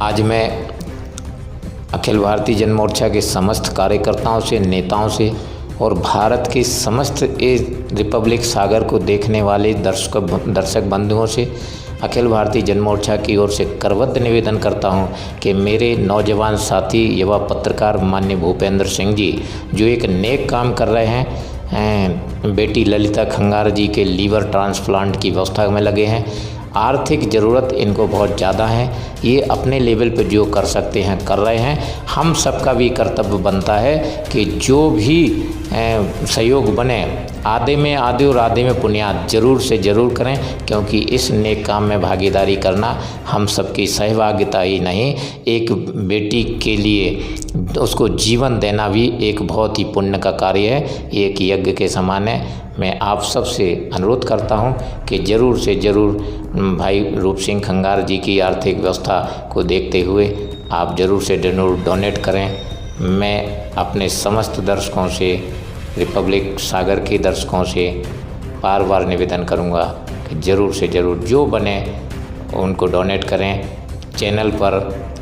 आज मैं अखिल भारतीय जन मोर्चा के समस्त कार्यकर्ताओं से, नेताओं से और भारत के समस्त रिपब्लिक सागर को देखने वाले दर्शक बंधुओं से अखिल भारतीय जन मोर्चा की ओर से करबद्ध निवेदन करता हूं कि मेरे नौजवान साथी युवा पत्रकार माननीय भूपेंद्र सिंह जी जो एक नेक काम कर रहे हैं, बेटी ललिता खंगार जी के लीवर ट्रांसप्लांट की व्यवस्था में लगे हैं। आर्थिक ज़रूरत इनको बहुत ज़्यादा है, ये अपने लेवल पर जो कर सकते हैं कर रहे हैं। हम सबका भी कर्तव्य बनता है कि जो भी सहयोग बने, आधे में आधे और आधे में पुण्यात ज़रूर से ज़रूर करें, क्योंकि इस नेक काम में भागीदारी करना हम सबकी सहभागिता ही नहीं, एक बेटी के लिए उसको जीवन देना भी एक बहुत ही पुण्य का कार्य है, एक यज्ञ के समान है। मैं आप सब से अनुरोध करता हूं कि ज़रूर से ज़रूर भाई रूप सिंह खंगार जी की आर्थिक व्यवस्था को देखते हुए आप ज़रूर से ज़रूर डोनेट करें। मैं अपने समस्त दर्शकों से, रिपब्लिक सागर के दर्शकों से बार बार निवेदन करूंगा कि ज़रूर से ज़रूर जो बने उनको डोनेट करें। चैनल पर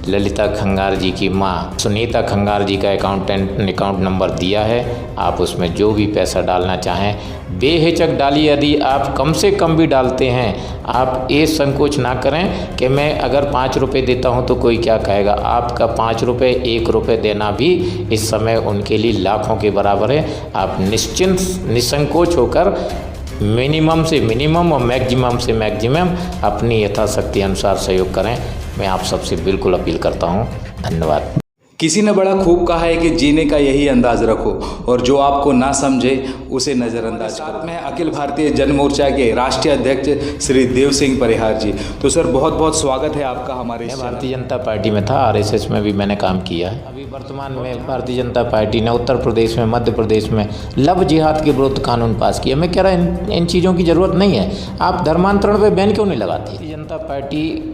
ललिता खंगार जी की मां सुनीता खंगार जी का अकाउंट नंबर दिया है, आप उसमें जो भी पैसा डालना चाहें बेहिचक डालिए। यदि आप कम से कम भी डालते हैं, आप ये संकोच ना करें कि मैं अगर 5 रुपये देता हूं तो कोई क्या कहेगा। आपका 5 रुपये, 1 रुपये देना भी इस समय उनके लिए लाखों के बराबर है। आप निश्चिंत निसंकोच होकर मिनिमम से मिनिमम और मैक्सिमम से मैक्सिमम अपनी यथाशक्ति अनुसार सहयोग करें। मैं आप सबसे बिल्कुल अपील करता हूं। धन्यवाद। किसी ने बड़ा खूब कहा है कि जीने का यही अंदाज रखो और जो आपको ना समझे उसे नज़रअंदाज करो। मैं अखिल भारतीय जन मोर्चा के राष्ट्रीय अध्यक्ष श्री देव सिंह परिहार जी। तो सर बहुत बहुत स्वागत है आपका हमारे। मैं भारतीय जनता पार्टी में था, आरएसएस में भी मैंने काम किया है। अभी वर्तमान में भारतीय जनता पार्टी ने उत्तर प्रदेश में, मध्य प्रदेश में लव जिहाद के विरुद्ध कानून पास किया। मैं कह रहा इन चीज़ों की ज़रूरत नहीं है। आप धर्मांतरण पर बैन क्यों नहीं लगाती? भारतीय जनता पार्टी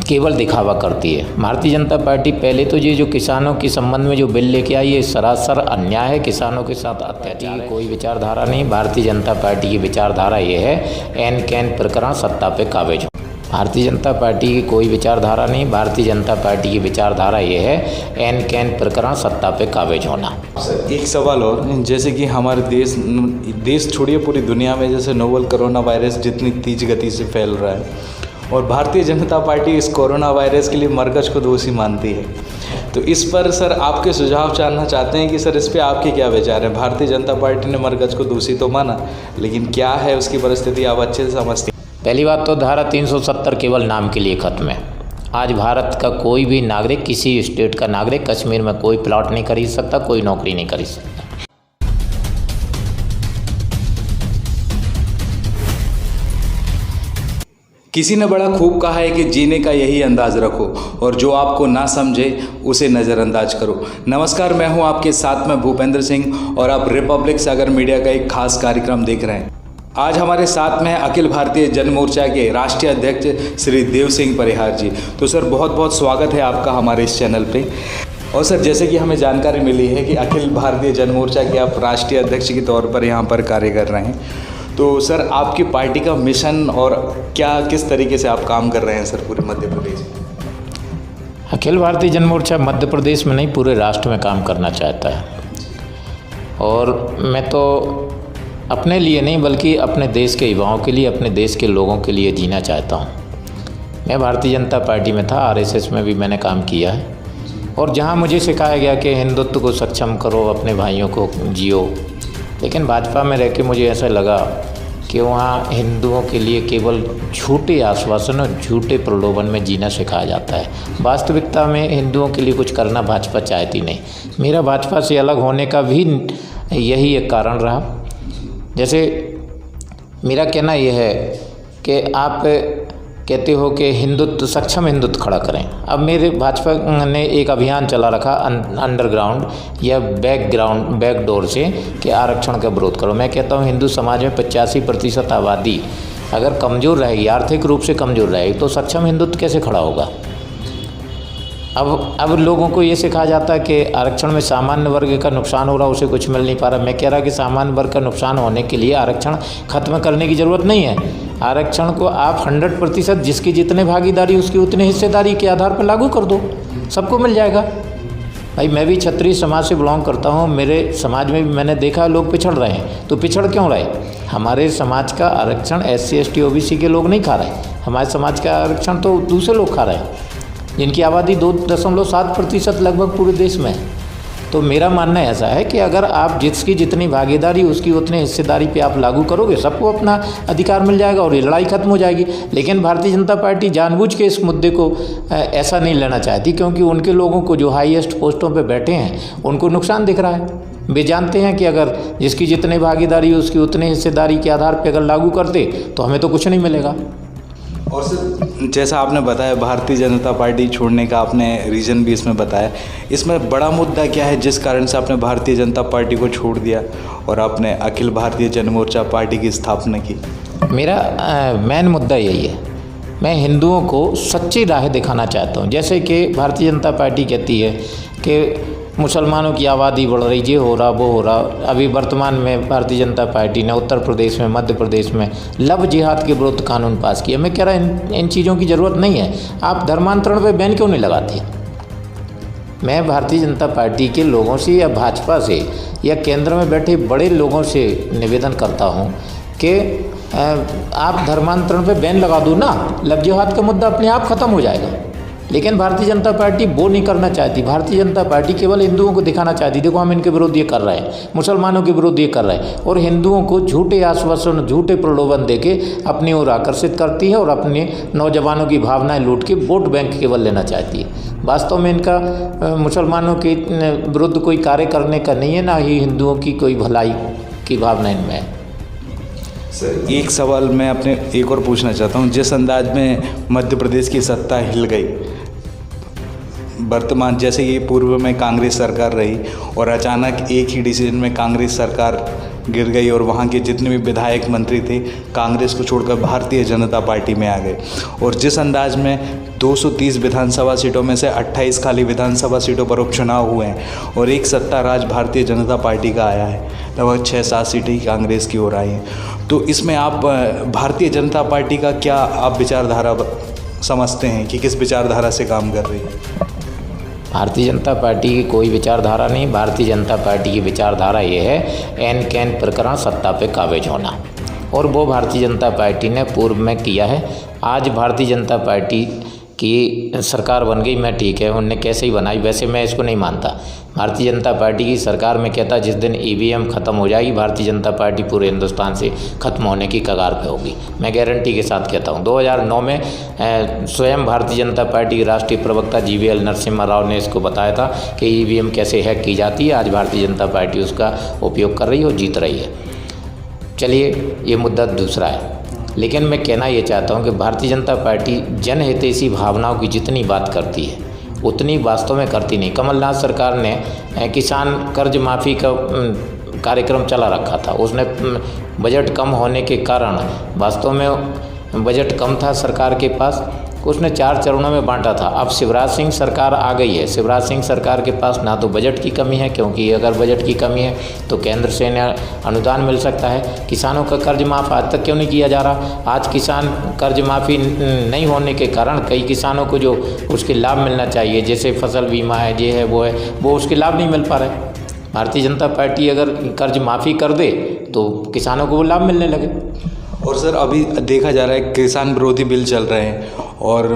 केवल दिखावा करती है। भारतीय जनता पार्टी पहले तो ये जो किसानों के संबंध में जो बिल लेके आई, ये सरासर अन्याय है, किसानों के साथ अत्याचार है। कोई विचारधारा नहीं। भारतीय जनता पार्टी की विचारधारा ये है एन कैन प्रकरण सत्ता पे काबिज हो। भारतीय जनता पार्टी की कोई विचारधारा नहीं। भारतीय जनता पार्टी की विचारधारा ये है एन कैन प्रकरण सत्ता पे काबिज होना। एक सवाल और, जैसे कि हमारे देश छोड़िए पूरी दुनिया में जैसे नोवल कोरोना वायरस जितनी तेज गति से फैल रहा है और भारतीय जनता पार्टी इस कोरोना वायरस के लिए मरकज को दोषी मानती है, तो इस पर सर आपके सुझाव जानना चाहते हैं कि सर इस पे आपके क्या विचार हैं? भारतीय जनता पार्टी ने मरकज को दोषी तो माना, लेकिन क्या है उसकी परिस्थिति आप अच्छे से समझते हैं? पहली बात तो धारा 370 केवल नाम के लिए खत्म है। आज भारत का कोई भी नागरिक, किसी स्टेट का नागरिक कश्मीर में कोई प्लॉट नहीं खरीद सकता, कोई नौकरी नहीं खरीद सकता। किसी ने बड़ा खूब कहा है कि जीने का यही अंदाज रखो और जो आपको ना समझे उसे नज़रअंदाज करो। नमस्कार, मैं हूं आपके साथ में भूपेंद्र सिंह और आप रिपब्लिक सागर मीडिया का एक खास कार्यक्रम देख रहे हैं। आज हमारे साथ में है अखिल भारतीय जन मोर्चा के राष्ट्रीय अध्यक्ष श्री देव सिंह परिहार जी। तो सर बहुत बहुत स्वागत है आपका हमारे इस चैनल पे। और सर जैसे कि हमें जानकारी मिली है कि अखिल भारतीय जन मोर्चा के आप राष्ट्रीय अध्यक्ष के तौर पर यहाँ पर कार्य कर रहे हैं, तो सर आपकी पार्टी का मिशन और क्या किस तरीके से आप काम कर रहे हैं सर पूरे मध्य प्रदेश में? अखिल भारतीय जन मोर्चा मध्य प्रदेश में नहीं, पूरे राष्ट्र में काम करना चाहता है। और मैं तो अपने लिए नहीं बल्कि अपने देश के युवाओं के लिए, अपने देश के लोगों के लिए जीना चाहता हूँ। मैं भारतीय जनता पार्टी में था, आरएसएस में भी मैंने काम किया है। और जहाँ मुझे सिखाया गया कि हिंदुत्व को सक्षम करो, अपने भाइयों को जियो, लेकिन भाजपा में रह के मुझे ऐसा लगा कि वहाँ हिंदुओं के लिए केवल झूठे आश्वासन और झूठे प्रलोभन में जीना सिखाया जाता है। वास्तविकता में हिंदुओं के लिए कुछ करना भाजपा चाहती नहीं। मेरा भाजपा से अलग होने का भी यही एक कारण रहा। जैसे मेरा कहना यह है कि आप कहते हो कि हिंदुत्व, सक्षम हिंदुत्व खड़ा करें। अब मेरे भाजपा ने एक अभियान चला रखा अंडरग्राउंड या बैकडोर से कि आरक्षण का विरोध करो। मैं कहता हूँ हिंदू समाज में 85% आबादी अगर कमज़ोर रहेगी, आर्थिक रूप से कमज़ोर रहेगी, तो सक्षम हिंदुत्व कैसे खड़ा होगा? अब लोगों को ये सिखाया जाता है कि आरक्षण में सामान्य वर्ग का नुकसान हो रहा, उसे कुछ मिल नहीं पा रहा। मैं कह रहा कि सामान्य वर्ग का नुकसान होने के लिए आरक्षण खत्म करने की ज़रूरत नहीं है। आरक्षण को आप 100% जिसकी जितने भागीदारी उसकी उतनी हिस्सेदारी के आधार पर लागू कर दो, सबको मिल जाएगा। भाई मैं भी क्षत्रिय समाज से बिलोंग करता हूँ, मेरे समाज में भी मैंने देखा लोग पिछड़ रहे हैं। तो पिछड़ क्यों रहे? हमारे समाज का आरक्षण SC ST OBC के लोग नहीं खा रहे, हमारे समाज का आरक्षण तो दूसरे लोग खा रहे हैं, जिनकी आबादी 2.7% लगभग पूरे देश में है। तो मेरा मानना ऐसा है कि अगर आप जिसकी जितनी भागीदारी उसकी उतनी हिस्सेदारी पे आप लागू करोगे, सबको अपना अधिकार मिल जाएगा और ये लड़ाई खत्म हो जाएगी। लेकिन भारतीय जनता पार्टी जानबूझ के इस मुद्दे को ऐसा नहीं लेना चाहती, क्योंकि उनके लोगों को जो हाईएस्ट पोस्टों पे बैठे हैं उनको नुकसान दिख रहा है। वे जानते हैं कि अगर जिसकी जितनी भागीदारी उसकी उतनी हिस्सेदारी के आधार पर अगर लागू कर दे तो हमें तो कुछ नहीं मिलेगा। और सर जैसा आपने बताया भारतीय जनता पार्टी छोड़ने का आपने रीज़न भी इसमें बताया, इसमें बड़ा मुद्दा क्या है जिस कारण से आपने भारतीय जनता पार्टी को छोड़ दिया और आपने अखिल भारतीय जन मोर्चा पार्टी की स्थापना की? मेरा मेन मुद्दा यही है, मैं हिंदुओं को सच्ची राह दिखाना चाहता हूँ। जैसे कि भारतीय जनता पार्टी कहती है कि मुसलमानों की आबादी बढ़ रही, ये हो रहा वो हो रहा। अभी वर्तमान में भारतीय जनता पार्टी ने उत्तर प्रदेश में, मध्य प्रदेश में लव जिहाद के विरुद्ध कानून पास किया। मैं कह रहा इन चीज़ों की ज़रूरत नहीं है। आप धर्मांतरण पे बैन क्यों नहीं लगाती? मैं भारतीय जनता पार्टी के लोगों से या भाजपा से या केंद्र में बैठे बड़े लोगों से निवेदन करता हूँ कि आप धर्मांतरण पे बैन लगा दो ना, लव जिहाद का मुद्दा अपने आप ख़त्म हो जाएगा। लेकिन भारतीय जनता पार्टी वो नहीं करना चाहती। भारतीय जनता पार्टी केवल हिंदुओं को दिखाना चाहती, देखो हम इनके विरुद्ध ये कर रहे हैं, मुसलमानों के विरुद्ध ये कर रहे हैं, और हिंदुओं को झूठे आश्वासन, झूठे प्रलोभन देके अपनी ओर आकर्षित करती है और अपने नौजवानों की भावनाएं लूट के वोट बैंक केवल लेना चाहती है। वास्तव में इनका मुसलमानों के विरुद्ध कोई कार्य करने का नहीं है, ना ही हिंदुओं की कोई भलाई की भावना इनमें है। सर एक सवाल मैं अपने एक और पूछना चाहता हूँ, जिस अंदाज में मध्य प्रदेश की सत्ता हिल गई वर्तमान, जैसे ये पूर्व में कांग्रेस सरकार रही और अचानक एक ही डिसीजन में कांग्रेस सरकार गिर गई और वहाँ के जितने भी विधायक मंत्री थे कांग्रेस को छोड़कर भारतीय जनता पार्टी में आ गए, और जिस अंदाज में 230 विधानसभा सीटों में से 28 खाली विधानसभा सीटों पर उपचुनाव हुए हैं और एक सत्ता राज भारतीय जनता पार्टी का आया है, लगभग 6-7 सीटें कांग्रेस की ओर आई हैं। तो इसमें आप भारतीय जनता पार्टी का क्या आप विचारधारा समझते हैं कि किस विचारधारा से काम कर रही है? भारतीय जनता पार्टी की कोई विचारधारा नहीं। भारतीय जनता पार्टी की विचारधारा ये है एन कैन प्रकरण सत्ता पे काबिज होना, और वो भारतीय जनता पार्टी ने पूर्व में किया है। आज भारतीय जनता पार्टी की सरकार बन गई, मैं ठीक है, उनने कैसे ही बनाई, वैसे मैं इसको नहीं मानता। भारतीय जनता पार्टी की सरकार में कहता जिस दिन EVM ख़त्म हो जाएगी भारतीय जनता पार्टी पूरे हिंदुस्तान से ख़त्म होने की कगार पे होगी, मैं गारंटी के साथ कहता हूँ। 2009 में स्वयं भारतीय जनता पार्टी के राष्ट्रीय प्रवक्ता GVL नरसिम्हा राव ने इसको बताया था कि EVM कैसे हैक की जाती है। आज भारतीय जनता पार्टी उसका उपयोग कर रही है और जीत रही है। चलिए ये मुद्दा दूसरा है, लेकिन मैं कहना ये चाहता हूँ कि भारतीय जनता पार्टी जनहितैषी भावनाओं की जितनी बात करती है उतनी वास्तव में करती नहीं। कमलनाथ सरकार ने किसान कर्ज माफ़ी का कार्यक्रम चला रखा था, उसने बजट कम होने के कारण, वास्तव में बजट कम था सरकार के पास, उसने 4 चरणों में बांटा था। अब शिवराज सिंह सरकार आ गई है, शिवराज सिंह सरकार के पास ना तो बजट की कमी है, क्योंकि अगर बजट की कमी है तो केंद्र से अनुदान मिल सकता है। किसानों का कर्ज माफ़ आज तक क्यों नहीं किया जा रहा? आज किसान कर्ज माफ़ी नहीं होने के कारण कई किसानों को जो उसके लाभ मिलना चाहिए, जैसे फसल बीमा है, ये है वो है, वो उसके लाभ नहीं मिल पा रहे। भारतीय जनता पार्टी अगर कर्ज माफ़ी कर दे तो किसानों को वो लाभ मिलने लगे। और सर अभी देखा जा रहा है किसान विरोधी बिल चल रहे हैं और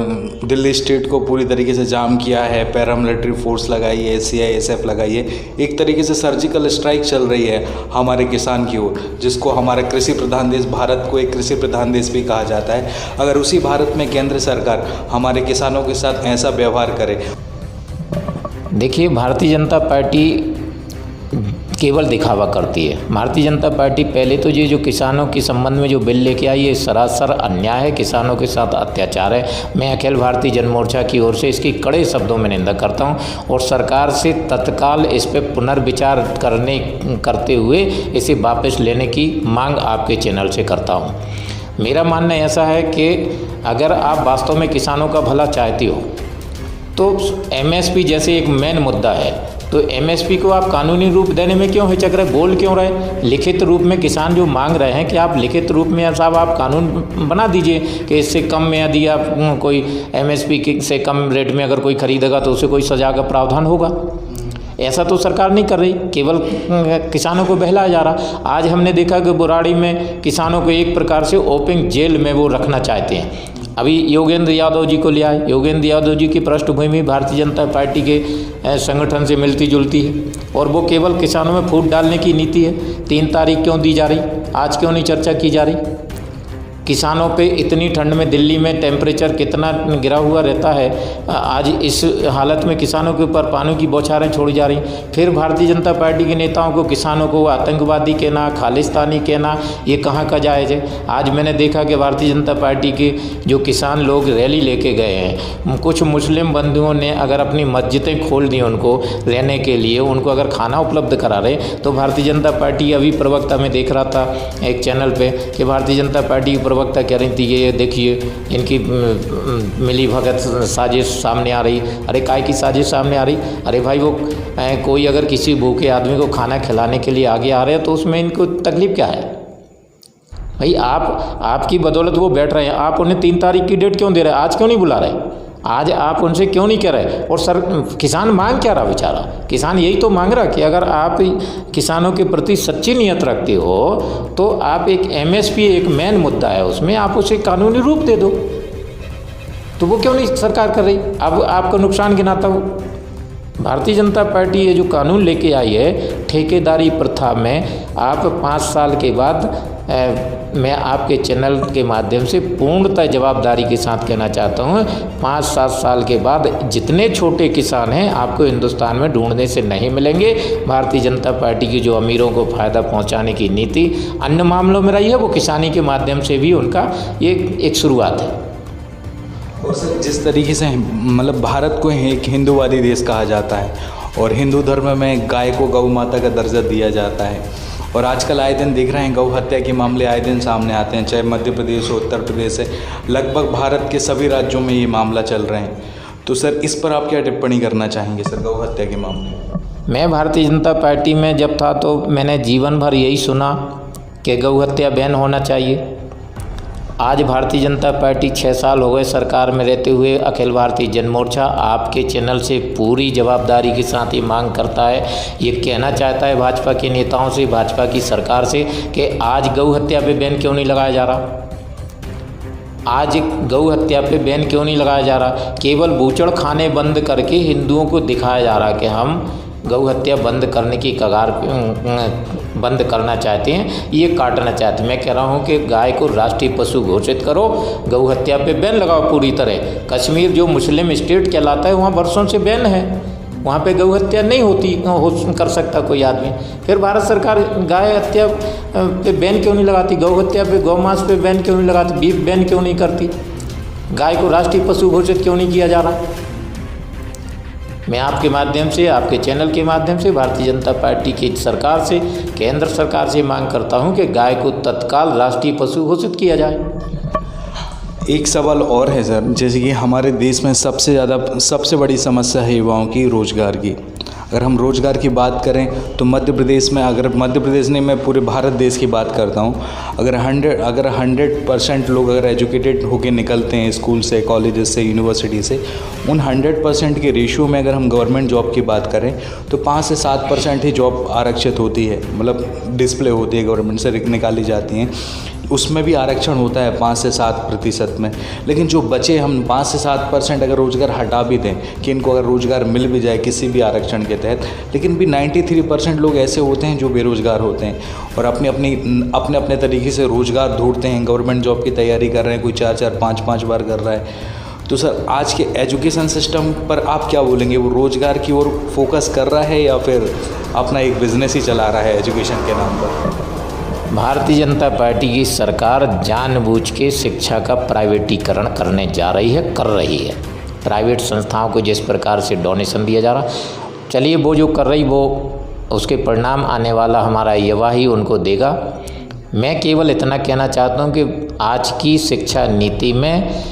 दिल्ली स्टेट को पूरी तरीके से जाम किया है, पैरामिलिट्री फोर्स लगाई है, CISF लगाई है, एक तरीके से सर्जिकल स्ट्राइक चल रही है हमारे किसान की ओर, जिसको हमारा कृषि प्रधान देश, भारत को एक कृषि प्रधान देश भी कहा जाता है। अगर उसी भारत में केंद्र सरकार हमारे किसानों के साथ ऐसा व्यवहार करे। देखिए भारतीय जनता पार्टी केवल दिखावा करती है। भारतीय जनता पार्टी पहले तो ये जो किसानों के संबंध में जो बिल लेके आई है सरासर अन्याय है, किसानों के साथ अत्याचार है। मैं अखिल भारतीय जन मोर्चा की ओर से इसकी कड़े शब्दों में निंदा करता हूं और सरकार से तत्काल इस पर पुनर्विचार करते हुए इसे वापस लेने की मांग आपके चैनल से करता हूं। मेरा मानना ऐसा है कि अगर आप वास्तव में किसानों का भला चाहते हो तो एमएसपी जैसे एक मेन मुद्दा है, तो एमएसपी को आप कानूनी रूप देने में क्यों हिचक रहे, बोल क्यों रहे? लिखित रूप में किसान जो मांग रहे हैं कि आप लिखित रूप में साहब आप कानून बना दीजिए कि इससे कम में यदि आप कोई एमएसपी से कम रेट में अगर कोई खरीदेगा तो उसे कोई सजा का प्रावधान होगा। ऐसा तो सरकार नहीं कर रही, केवल किसानों को बहलाया जा रहा। आज हमने देखा कि बुराड़ी में किसानों को एक प्रकार से ओपन जेल में वो रखना चाहते हैं। अभी योगेंद्र यादव जी को ले आए। योगेंद्र यादव जी की पृष्ठभूमि भारतीय जनता पार्टी के संगठन से मिलती जुलती है और वो केवल किसानों में फूट डालने की नीति है। 3 तारीख क्यों दी जा रही, आज क्यों नहीं चर्चा की जा रही? किसानों पे इतनी ठंड में दिल्ली में टेम्परेचर कितना गिरा हुआ रहता है, आज इस हालत में किसानों के ऊपर पानी की बौछारें छोड़ी जा रही। फिर भारतीय जनता पार्टी के नेताओं को किसानों को आतंकवादी कहना, खालिस्तानी कहना, ये कहाँ का जायज़ है? आज मैंने देखा कि भारतीय जनता पार्टी के जो किसान लोग रैली लेके गए हैं, कुछ मुस्लिम बंधुओं ने अगर अपनी मस्जिदें खोल दी उनको रहने के लिए, उनको अगर खाना उपलब्ध करा रहे, तो भारतीय जनता पार्टी अभी प्रवक्ता में देख रहा था एक चैनल पे कि भारतीय जनता पार्टी की वक्ता कह रही थी ये देखिए इनकी मिली भगत साजिश सामने आ रही। अरे काय की साजिश सामने आ रही? अरे भाई वो कोई अगर किसी भूखे आदमी को खाना खिलाने के लिए आगे आ रहे हैं तो उसमें इनको तकलीफ क्या है? भाई आपकी बदौलत वो बैठ रहे हैं, आप उन्हें 3 तारीख की डेट क्यों दे रहे हैं? आज क्यों नहीं बुला रहे? आज आप उनसे क्यों नहीं कह रहे? और सर किसान मांग क्या रहा बेचारा? किसान यही तो मांग रहा कि अगर आप किसानों के प्रति सच्ची नियत रखते हो तो आप एक एमएसपी एक मेन मुद्दा है, उसमें आप उसे कानूनी रूप दे दो। तो वो क्यों नहीं सरकार कर रही? अब आपका नुकसान गिनाता हो। भारतीय जनता पार्टी ये जो कानून लेके आई है ठेकेदारी प्रथा में, आप 5 साल के बाद मैं आपके चैनल के माध्यम से पूर्णतः जवाबदारी के साथ कहना चाहता हूँ, 5-7 साल के बाद जितने छोटे किसान हैं आपको हिंदुस्तान में ढूंढने से नहीं मिलेंगे। भारतीय जनता पार्टी की जो अमीरों को फ़ायदा पहुँचाने की नीति अन्य मामलों में रही है, वो किसानी के माध्यम से भी उनका ये एक शुरुआत है। और सर जिस तरीके से मतलब भारत को एक हिंदूवादी देश कहा जाता है और हिंदू धर्म में गाय को गौ माता का दर्जा दिया जाता है, और आजकल आए दिन देख रहे हैं गौ हत्या के मामले आए दिन सामने आते हैं, चाहे मध्य प्रदेश हो, उत्तर प्रदेश है, लगभग भारत के सभी राज्यों में ये मामला चल रहे हैं। तो सर इस पर आप क्या टिप्पणी करना चाहेंगे सर गौ हत्या के मामले में? मैं भारतीय जनता पार्टी में जब था तो मैंने जीवन भर यही सुना कि गौ हत्या बैन होना चाहिए। आज भारतीय जनता पार्टी 6 साल हो गए सरकार में रहते हुए, अखिल भारतीय जन मोर्चा आपके चैनल से पूरी जवाबदारी के साथ ये मांग करता है, ये कहना चाहता है भाजपा के नेताओं से, भाजपा की सरकार से कि आज गौ हत्या पे बैन क्यों नहीं लगाया जा रहा? आज गौ हत्या पे बैन क्यों नहीं लगाया जा रहा? केवल बूचड़ खाने बंद करके हिंदुओं को दिखाया जा रहा कि हम गौ हत्या बंद करने की कगार बंद करना चाहते हैं, ये काटना चाहते हैं। मैं कह रहा हूँ कि गाय को राष्ट्रीय पशु घोषित करो, गौ हत्या पे बैन लगाओ पूरी तरह। कश्मीर जो मुस्लिम स्टेट कहलाता है वहाँ वर्षों से बैन है, वहाँ पे गौ हत्या नहीं कर सकता कोई आदमी। फिर भारत सरकार गाय हत्या पे बैन क्यों नहीं लगाती? गौ हत्या पे, गौ मांस पे बैन क्यों नहीं लगाती? बीफ बैन क्यों नहीं करती? गाय को राष्ट्रीय पशु घोषित क्यों नहीं किया जा रहा? मैं आपके माध्यम से, आपके चैनल के माध्यम से भारतीय जनता पार्टी की सरकार से, केंद्र सरकार से मांग करता हूं कि गाय को तत्काल राष्ट्रीय पशु घोषित किया जाए। एक सवाल और है सर, जैसे कि हमारे देश में सबसे बड़ी समस्या है युवाओं की रोज़गार की। अगर हम रोज़गार की बात करें तो मध्य प्रदेश में, अगर मध्य प्रदेश नहीं मैं पूरे भारत देश की बात करता हूँ, अगर 100% लोग अगर एजुकेटेड होकर निकलते हैं स्कूल से, कॉलेजेस से, यूनिवर्सिटी से, उन 100% के रेशियो में अगर हम गवर्नमेंट जॉब की बात करें तो 5 से 7% ही जॉब आरक्षित होती है, मतलब डिस्प्ले होती है गवर्नमेंट से निकाली जाती हैं, उसमें भी आरक्षण होता है 5 से 7% में। लेकिन जो बचे हम 5 से 7% अगर रोज़गार हटा भी दें कि इनको अगर रोज़गार मिल भी जाए किसी भी आरक्षण के तहत, लेकिन भी 93% लोग ऐसे होते हैं जो बेरोज़गार होते हैं और अपने तरीके से रोज़गार ढूंढते हैं, गवर्नमेंट जॉब की तैयारी कर रहे हैं, कोई 4-4, 5-5 बार कर रहा है। तो सर आज के एजुकेशन सिस्टम पर आप क्या बोलेंगे? वो रोज़गार की ओर फोकस कर रहा है या फिर अपना एक बिज़नेस ही चला रहा है एजुकेशन के नाम पर? भारतीय जनता पार्टी की सरकार जानबूझ के शिक्षा का प्राइवेटीकरण करने जा रही है, कर रही है। प्राइवेट संस्थाओं को जिस प्रकार से डोनेशन दिया जा रहा, चलिए वो जो कर रही वो उसके परिणाम आने वाला हमारा युवा ही उनको देगा। मैं केवल इतना कहना चाहता हूँ कि आज की शिक्षा नीति में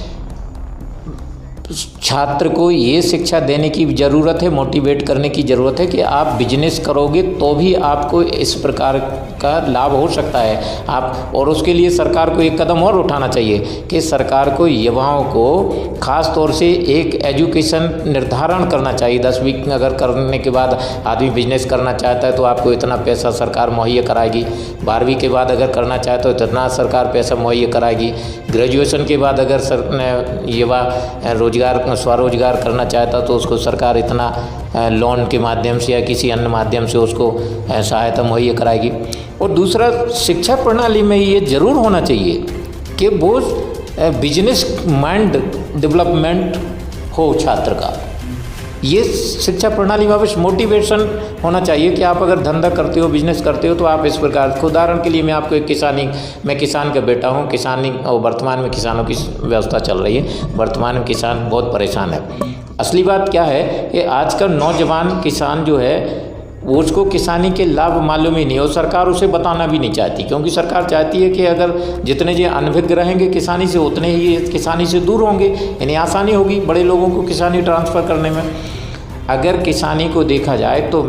छात्र को ये शिक्षा देने की ज़रूरत है, मोटिवेट करने की ज़रूरत है कि आप बिजनेस करोगे तो भी आपको इस प्रकार का लाभ हो सकता है आप। और उसके लिए सरकार को एक कदम और उठाना चाहिए कि सरकार को युवाओं को ख़ास तौर से एक एजुकेशन निर्धारण करना चाहिए। 10वीं अगर करने के बाद आदमी बिजनेस करना चाहता है तो आपको इतना पैसा सरकार मुहैया कराएगी। 12वीं के बाद अगर करना चाहता है तो इतना सरकार पैसा मुहैया कराएगी। ग्रेजुएशन के बाद अगर युवा रोजगार स्वरोजगार करना चाहता तो उसको सरकार इतना लोन के माध्यम से या किसी अन्य माध्यम से उसको सहायता मुहैया कराएगी। और दूसरा, शिक्षा प्रणाली में ये ज़रूर होना चाहिए कि वो बिजनेस माइंड डेवलपमेंट हो छात्र का। ये शिक्षा प्रणाली में अवश्य मोटिवेशन होना चाहिए कि आप अगर धंधा करते हो, बिजनेस करते हो तो आप इस प्रकार। उदाहरण के लिए मैं आपको मैं किसान का बेटा हूँ। किसानी और वर्तमान में किसानों की व्यवस्था चल रही है। वर्तमान में किसान बहुत परेशान है। असली बात क्या है कि आज का नौजवान किसान जो है वो उसको किसानी के लाभ मालूम ही नहीं, और सरकार उसे बताना भी नहीं चाहती, क्योंकि सरकार चाहती है कि अगर जितने जो अनभिज्ञ रहेंगे किसानी से उतने ही किसानी से दूर होंगे, यानी आसानी होगी बड़े लोगों को किसानी ट्रांसफ़र करने में। अगर किसानी को देखा जाए तो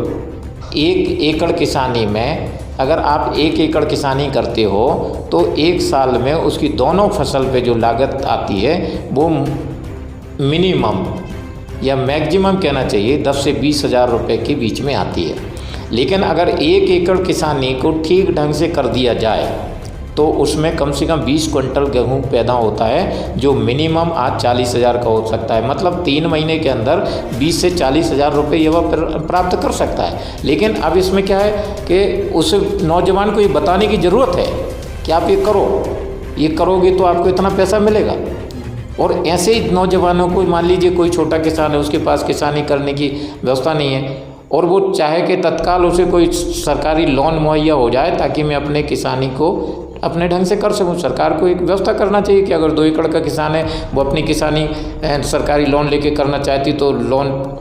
1 एकड़ किसानी में अगर आप 1 एकड़ किसानी करते हो तो 1 साल में उसकी दोनों फसल पे जो लागत आती है वो मिनिमम या मैक्सिमम कहना चाहिए 10 से 20 हज़ार रुपये के बीच में आती है। लेकिन अगर 1 एकड़ किसानी को ठीक ढंग से कर दिया जाए तो उसमें कम से कम 20 क्विंटल गेहूँ पैदा होता है, जो मिनिमम आज 40 हज़ार का हो सकता है। मतलब 3 महीने के अंदर 20 से 40 हज़ार रुपये युवा प्राप्त कर सकता है। लेकिन अब इसमें क्या है कि उस नौजवान को ये बताने की ज़रूरत है कि आप ये करो, ये करोगे तो आपको इतना पैसा मिलेगा। और ऐसे ही नौजवानों को, मान लीजिए कोई छोटा किसान है, उसके पास किसानी करने की व्यवस्था नहीं है और वो चाहे कि तत्काल उसे कोई सरकारी लोन मुहैया हो जाए ताकि मैं अपने किसानी को अपने ढंग से कर सकूं। सरकार को एक व्यवस्था करना चाहिए कि अगर 2 एकड़ का किसान है, वो अपनी किसानी सरकारी लोन लेके करना चाहती तो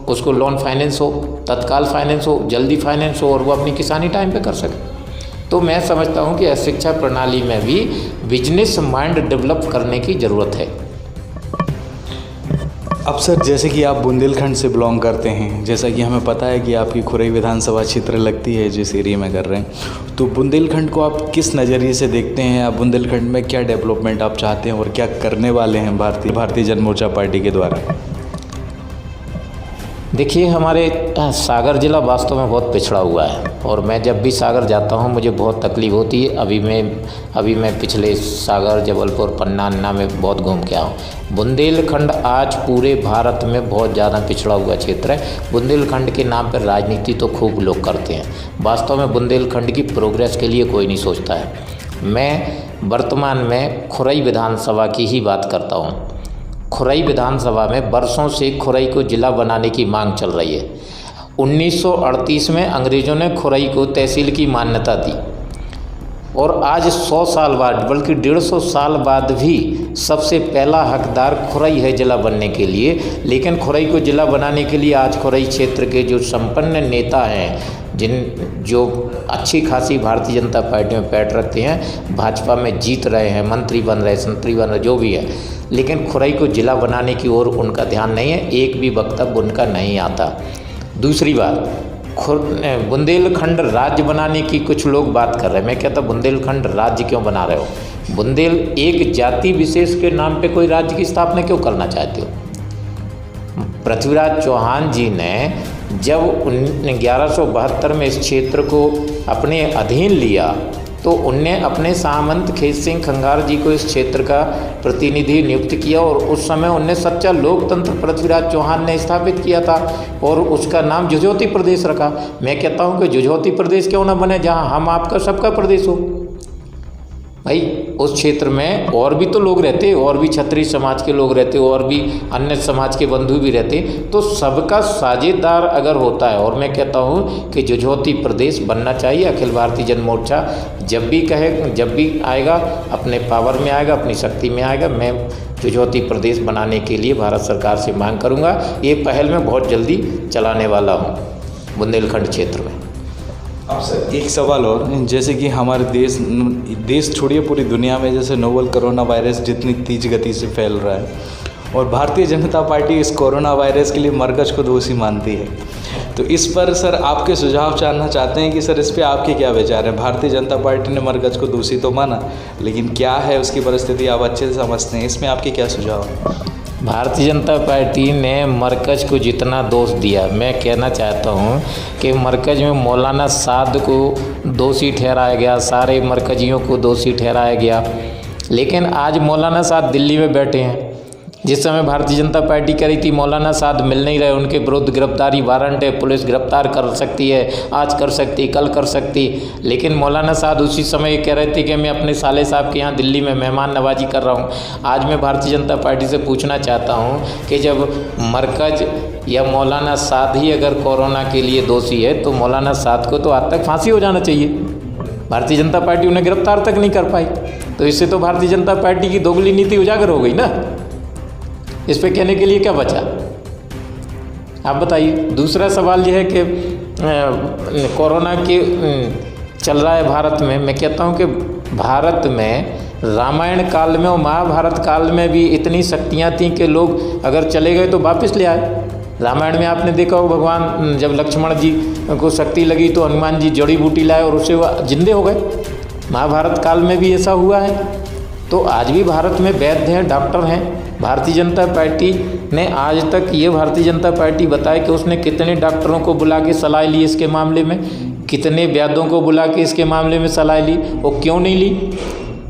उसको लोन फाइनेंस हो, तत्काल फाइनेंस हो, जल्दी फाइनेंस हो और वो अपनी किसानी टाइम पे कर सके। तो मैं समझता हूँ कि शिक्षा प्रणाली में भी बिजनेस माइंड डेवलप करने की ज़रूरत है। अब सर, जैसे कि आप बुंदेलखंड से बिलोंग करते हैं, जैसा कि हमें पता है कि आपकी खुरई विधानसभा क्षेत्र लगती है जिस एरिया में कर रहे हैं, तो बुंदेलखंड को आप किस नज़रिए से देखते हैं? आप बुंदेलखंड में क्या डेवलपमेंट आप चाहते हैं और क्या करने वाले हैं भारतीय जन मोर्चा पार्टी के द्वारा? देखिए, हमारे सागर ज़िला वास्तव में बहुत पिछड़ा हुआ है और मैं जब भी सागर जाता हूँ मुझे बहुत तकलीफ़ होती है। अभी मैं पिछले सागर, जबलपुर, पन्ना, अन्ना में बहुत घूम के आया हूँ। बुंदेलखंड आज पूरे भारत में बहुत ज़्यादा पिछड़ा हुआ क्षेत्र है। बुंदेलखंड के नाम पर राजनीति तो खूब लोग करते हैं, वास्तव में बुंदेलखंड की प्रोग्रेस के लिए कोई नहीं सोचता है। मैं वर्तमान में खुरई विधानसभा की ही बात करता हूँ। खुरई विधानसभा में वर्षों से खुरई को ज़िला बनाने की मांग चल रही है। 1938 में अंग्रेज़ों ने खुरई को तहसील की मान्यता दी और आज 100 साल बाद, बल्कि 150 साल बाद भी सबसे पहला हकदार खुरई है ज़िला बनने के लिए। लेकिन खुरई को ज़िला बनाने के लिए आज खुरई क्षेत्र के जो संपन्न नेता हैं, जो अच्छी खासी भारतीय जनता पार्टी में पैठ रखते हैं, भाजपा में जीत रहे हैं, मंत्री बन रहे, संतरी बन रहे, जो भी है, लेकिन खुरई को ज़िला बनाने की ओर उनका ध्यान नहीं है। एक भी वक्तव्य उनका नहीं आता। दूसरी बात, बुंदेलखंड राज्य बनाने की कुछ लोग बात कर रहे हैं। मैं कहता बुंदेलखंड राज्य क्यों बना रहे हो? एक जाति विशेष के नाम पे कोई राज्य की स्थापना क्यों करना चाहते हो? पृथ्वीराज चौहान जी ने जब 1172 में इस क्षेत्र को अपने अधीन लिया तो उनने अपने सामंत खेत सिंह खंगार जी को इस क्षेत्र का प्रतिनिधि नियुक्त किया और उस समय उनने सच्चा लोकतंत्र पृथ्वीराज चौहान ने स्थापित किया था और उसका नाम जुझोती प्रदेश रखा। मैं कहता हूँ कि जुझोती प्रदेश क्यों ना बने, जहाँ हम आपका सबका प्रदेश हो। भाई, उस क्षेत्र में और भी तो लोग रहते, और भी क्षत्रिय समाज के लोग रहते, और भी अन्य समाज के बंधु भी रहते, तो सबका साझेदार अगर होता है, और मैं कहता हूँ कि जुझोती प्रदेश बनना चाहिए। अखिल भारतीय जन मोर्चा जब भी आएगा, अपने पावर में आएगा, अपनी शक्ति में आएगा, मैं जुझोती प्रदेश बनाने के लिए भारत सरकार से मांग करूँगा। ये पहल मैं बहुत जल्दी चलाने वाला हूँ बुंदेलखंड क्षेत्र में। अब सर, एक सवाल और, जैसे कि हमारे देश छोड़िए पूरी दुनिया में जैसे नोवल कोरोना वायरस जितनी तेज गति से फैल रहा है और भारतीय जनता पार्टी इस कोरोना वायरस के लिए मरकज को दोषी मानती है। तो इस पर सर आपके सुझाव जानना चाहते हैं कि सर इस पे आपके क्या विचार हैं। भारतीय जनता पार्टी ने मरकज को दोषी तो माना, लेकिन क्या है उसकी परिस्थिति आप अच्छे से समझते हैं, इसमें आपके क्या सुझाव हैं? भारतीय जनता पार्टी ने मरकज को जितना दोष दिया, मैं कहना चाहता हूं कि मरकज में मौलाना साद को दोषी ठहराया गया, सारे मरकजियों को दोषी ठहराया गया। लेकिन आज मौलाना साद दिल्ली में बैठे हैं। जिस समय भारतीय जनता पार्टी करी थी, मौलाना साद मिल नहीं रहे, उनके विरुद्ध गिरफ्तारी वारंट है, पुलिस गिरफ्तार कर सकती है, आज कर सकती, कल कर सकती। लेकिन मौलाना साद उसी समय ये कह रहे थे कि मैं अपने साले साहब के यहाँ दिल्ली में मेहमान नवाजी कर रहा हूँ। आज मैं भारतीय जनता पार्टी से पूछना चाहता हूँ कि जब मरकज या मौलाना साद ही अगर कोरोना के लिए दोषी है तो मौलाना साद को तो आज तक फांसी हो जाना चाहिए। भारतीय जनता पार्टी उन्हें गिरफ्तार तक नहीं कर पाई, तो इससे तो भारतीय जनता पार्टी की दोगली नीति उजागर हो गई ना। इस पे कहने के लिए क्या बचा, आप बताइए। दूसरा सवाल यह है कि कोरोना के चल रहा है भारत में। मैं कहता हूँ कि भारत में रामायण काल में और महाभारत काल में भी इतनी शक्तियाँ थीं कि लोग अगर चले गए तो वापस ले आए। रामायण में आपने देखा हो, भगवान जब लक्ष्मण जी को शक्ति लगी तो हनुमान जी जड़ी बूटी लाए और उससे वह जिंदे हो गए। महाभारत काल में भी ऐसा हुआ है। तो आज भी भारत में वैद्य हैं, डॉक्टर हैं। भारतीय जनता पार्टी ने आज तक ये भारतीय जनता पार्टी बताए कि उसने कितने डॉक्टरों को बुला के सलाह ली इसके मामले में, कितने वैद्यों को बुला के इसके मामले में सलाह ली और क्यों नहीं ली।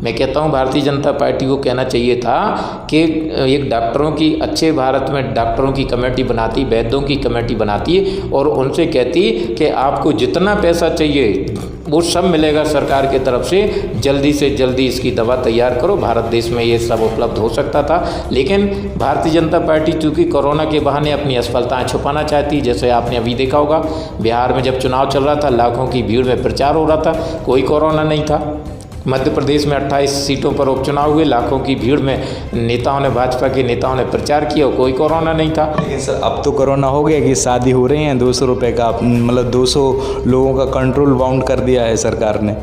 मैं कहता हूँ भारतीय जनता पार्टी को कहना चाहिए था कि एक डॉक्टरों की, अच्छे भारत में डॉक्टरों की कमेटी बनाती, वैद्यों की कमेटी बनाती और उनसे कहती कि आपको जितना पैसा चाहिए वो सब मिलेगा सरकार की तरफ से जल्दी इसकी दवा तैयार करो। भारत देश में ये सब उपलब्ध हो सकता था। लेकिन भारतीय जनता पार्टी चूँकि कोरोना के बहाने अपनी असफलताएं छुपाना चाहती, जैसे आपने अभी देखा होगा बिहार में जब चुनाव चल रहा था, लाखों की भीड़ में प्रचार हो रहा था, कोई कोरोना नहीं था। मध्य प्रदेश में 28 सीटों पर उपचुनाव हुए, लाखों की भीड़ में नेताओं ने, भाजपा के नेताओं ने प्रचार किया और कोई कोरोना नहीं था। लेकिन सर अब तो कोरोना हो गया कि शादी हो रही हैं, 200 रुपये का, मतलब 200 लोगों का कंट्रोल बाउंड कर दिया है सरकार ने।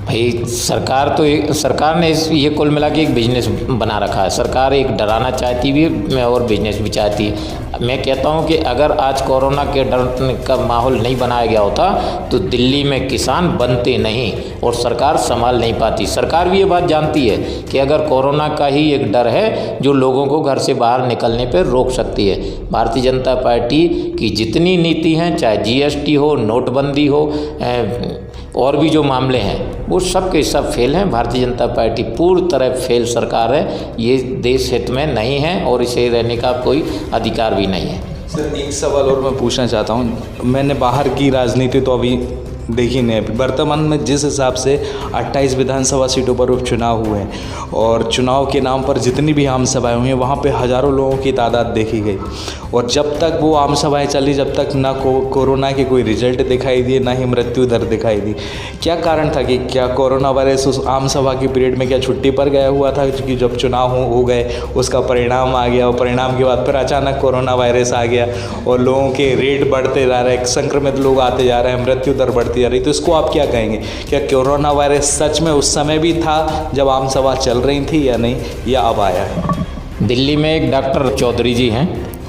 भाई सरकार ने ये कुल मिला के एक बिजनेस बना रखा है। सरकार एक डराना चाहती भी है और बिजनेस भी चाहती है। मैं कहता हूँ कि अगर आज कोरोना के डर का माहौल नहीं बनाया गया होता तो दिल्ली में किसान बनते नहीं और सरकार संभाल नहीं पाती। सरकार भी ये बात जानती है कि अगर कोरोना का ही एक डर है जो लोगों को घर से बाहर निकलने पर रोक सकती है। भारतीय जनता पार्टी की जितनी नीति हैं, चाहे GST हो, नोटबंदी हो, और भी जो मामले हैं वो सब के सब फेल हैं। भारतीय जनता पार्टी पूरी तरह फेल सरकार है। ये देश हित में नहीं है और इसे रहने का कोई अधिकार भी नहीं है। सर एक सवाल और मैं पूछना चाहता हूँ। मैंने बाहर की राजनीति तो अभी देखी नहीं है। वर्तमान में जिस हिसाब से 28 विधानसभा सीटों पर उपचुनाव हुए हैं और चुनाव के नाम पर जितनी भी आम सभाएँ हुई हैं वहाँ पे हज़ारों लोगों की तादाद देखी गई और जब तक वो आम सभाएँ चली जब तक ना कोरोना के कोई रिजल्ट दिखाई दिए ना ही मृत्यु दर दिखाई दी। क्या कारण था कि क्या कोरोना वायरस उस आम सभा के पीरियड में क्या छुट्टी पर गया हुआ था कि जब चुनाव हो गए उसका परिणाम आ गया और परिणाम के बाद फिर अचानक कोरोना वायरस आ गया और लोगों के रेट बढ़ते जा रहे हैं, संक्रमित लोग आते जा रहे हैं, मृत्यु दर बढ़ती जा रही। तो इसको आप क्या कहेंगे? क्या कोरोना वायरस सच में उस समय भी था जब आम सभा चल रही थी या नहीं, या अब आया है? दिल्ली में एक डॉक्टर चौधरी जी हैं,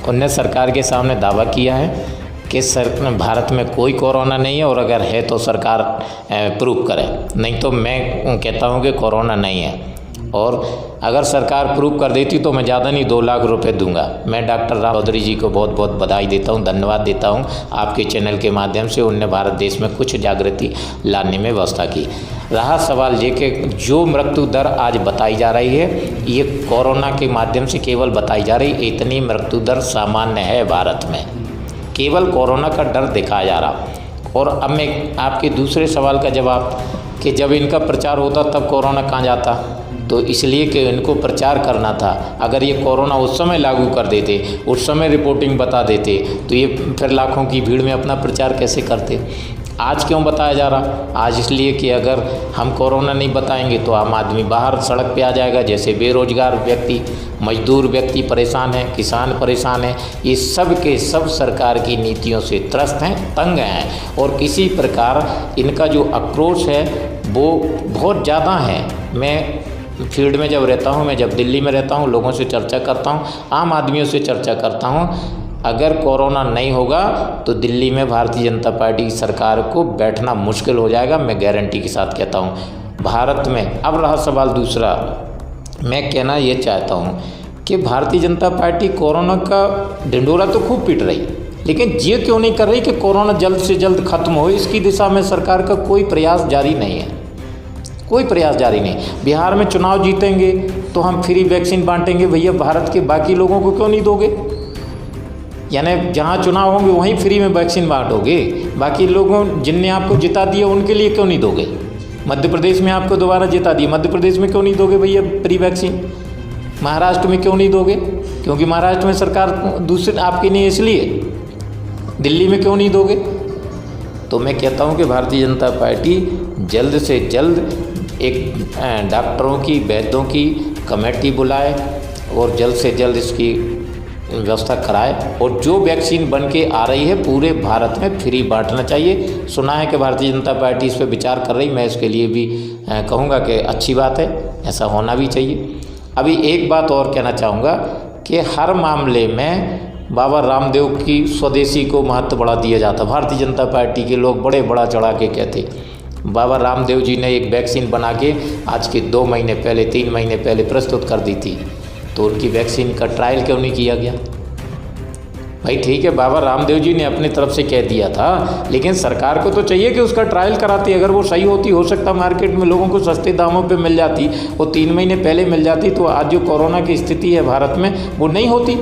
उनने सरकार के सामने दावा किया है कि भारत में कोई कोरोना नहीं है और अगर है तो सरकार प्रूव करे, नहीं तो मैं कहता हूँ कि कोरोना नहीं है। और अगर सरकार प्रूव कर देती तो मैं ज़्यादा नहीं 2 लाख रुपए दूंगा। मैं डॉक्टर राम चौधरी जी को बहुत बहुत बधाई देता हूं, धन्यवाद देता हूं। आपके चैनल के माध्यम से उनने भारत देश में कुछ जागृति लाने में व्यवस्था की। रहा सवाल ये कि जो मृत्यु दर आज बताई जा रही है ये कोरोना के माध्यम से केवल बताई जा रही, इतनी मृत्यु दर सामान्य है भारत में, केवल कोरोना का डर दिखाया जा रहा। और अब मैं आपके दूसरे सवाल का जवाब कि जब इनका प्रचार होता तब कोरोना कहाँ जाता, तो इसलिए कि इनको प्रचार करना था। अगर ये कोरोना उस समय लागू कर देते, उस समय रिपोर्टिंग बता देते तो ये फिर लाखों की भीड़ में अपना प्रचार कैसे करते। आज क्यों बताया जा रहा? आज इसलिए कि अगर हम कोरोना नहीं बताएंगे तो आम आदमी बाहर सड़क पे आ जाएगा। जैसे बेरोजगार व्यक्ति, मजदूर व्यक्ति परेशान हैं, किसान परेशान हैं, ये सब के सब सरकार की नीतियों से त्रस्त हैं, तंग हैं और किसी प्रकार इनका जो आक्रोश है वो बहुत ज़्यादा है। मैं फील्ड में जब रहता हूँ, मैं जब दिल्ली में रहता हूँ, लोगों से चर्चा करता हूँ, आम आदमियों से चर्चा करता हूँ, अगर कोरोना नहीं होगा तो दिल्ली में भारतीय जनता पार्टी की सरकार को बैठना मुश्किल हो जाएगा। मैं गारंटी के साथ कहता हूँ। भारत में अब रहा सवाल दूसरा, मैं कहना ये चाहता हूँ कि भारतीय जनता पार्टी कोरोना का ढिंढोरा तो खूब पीट रही, लेकिन ये क्यों नहीं कर रही कि कोरोना जल्द से जल्द खत्म हो। इसकी दिशा में सरकार का कोई प्रयास जारी नहीं है, कोई प्रयास जारी नहीं। बिहार में चुनाव जीतेंगे तो हम फ्री वैक्सीन बांटेंगे, भैया भारत के बाकी लोगों को क्यों नहीं दोगे? यानी जहाँ चुनाव होंगे वहीं फ्री में वैक्सीन बांटोगे, बाकी लोगों जिनने आपको जिता दिया उनके लिए क्यों नहीं दोगे? मध्य प्रदेश में आपको दोबारा जिता दिया, मध्य प्रदेश में क्यों नहीं दोगे भैया फ्री वैक्सीन? महाराष्ट्र में क्यों नहीं दोगे? क्योंकि महाराष्ट्र में सरकार दूसरी आपकी नहीं, इसलिए। दिल्ली में क्यों नहीं दोगे? तो मैं कहता हूँ कि भारतीय जनता पार्टी जल्द से जल्द एक डॉक्टरों की, वैद्यों की कमेटी बुलाए और जल्द से जल्द इसकी व्यवस्था कराए, और जो वैक्सीन बन के आ रही है पूरे भारत में फ्री बांटना चाहिए। सुना है कि भारतीय जनता पार्टी इस पर विचार कर रही, मैं इसके लिए भी कहूँगा कि अच्छी बात है, ऐसा होना भी चाहिए। अभी एक बात और कहना चाहूँगा कि हर मामले में बाबा रामदेव की स्वदेशी को महत्व बढ़ा दिया जाता। भारतीय जनता पार्टी के लोग बड़े बड़ा चढ़ा के कहते, बाबा रामदेव जी ने एक वैक्सीन बना के आज के 2 महीने पहले, 3 महीने पहले प्रस्तुत कर दी थी, तो उनकी वैक्सीन का ट्रायल क्यों नहीं किया गया? भाई ठीक है, बाबा रामदेव जी ने अपनी तरफ से कह दिया था, लेकिन सरकार को तो चाहिए कि उसका ट्रायल कराती। अगर वो सही होती, हो सकता मार्केट में लोगों को सस्ते दामों पे मिल जाती, वो 3 महीने पहले मिल जाती, तो आज जो कोरोना की स्थिति है भारत में वो नहीं होती।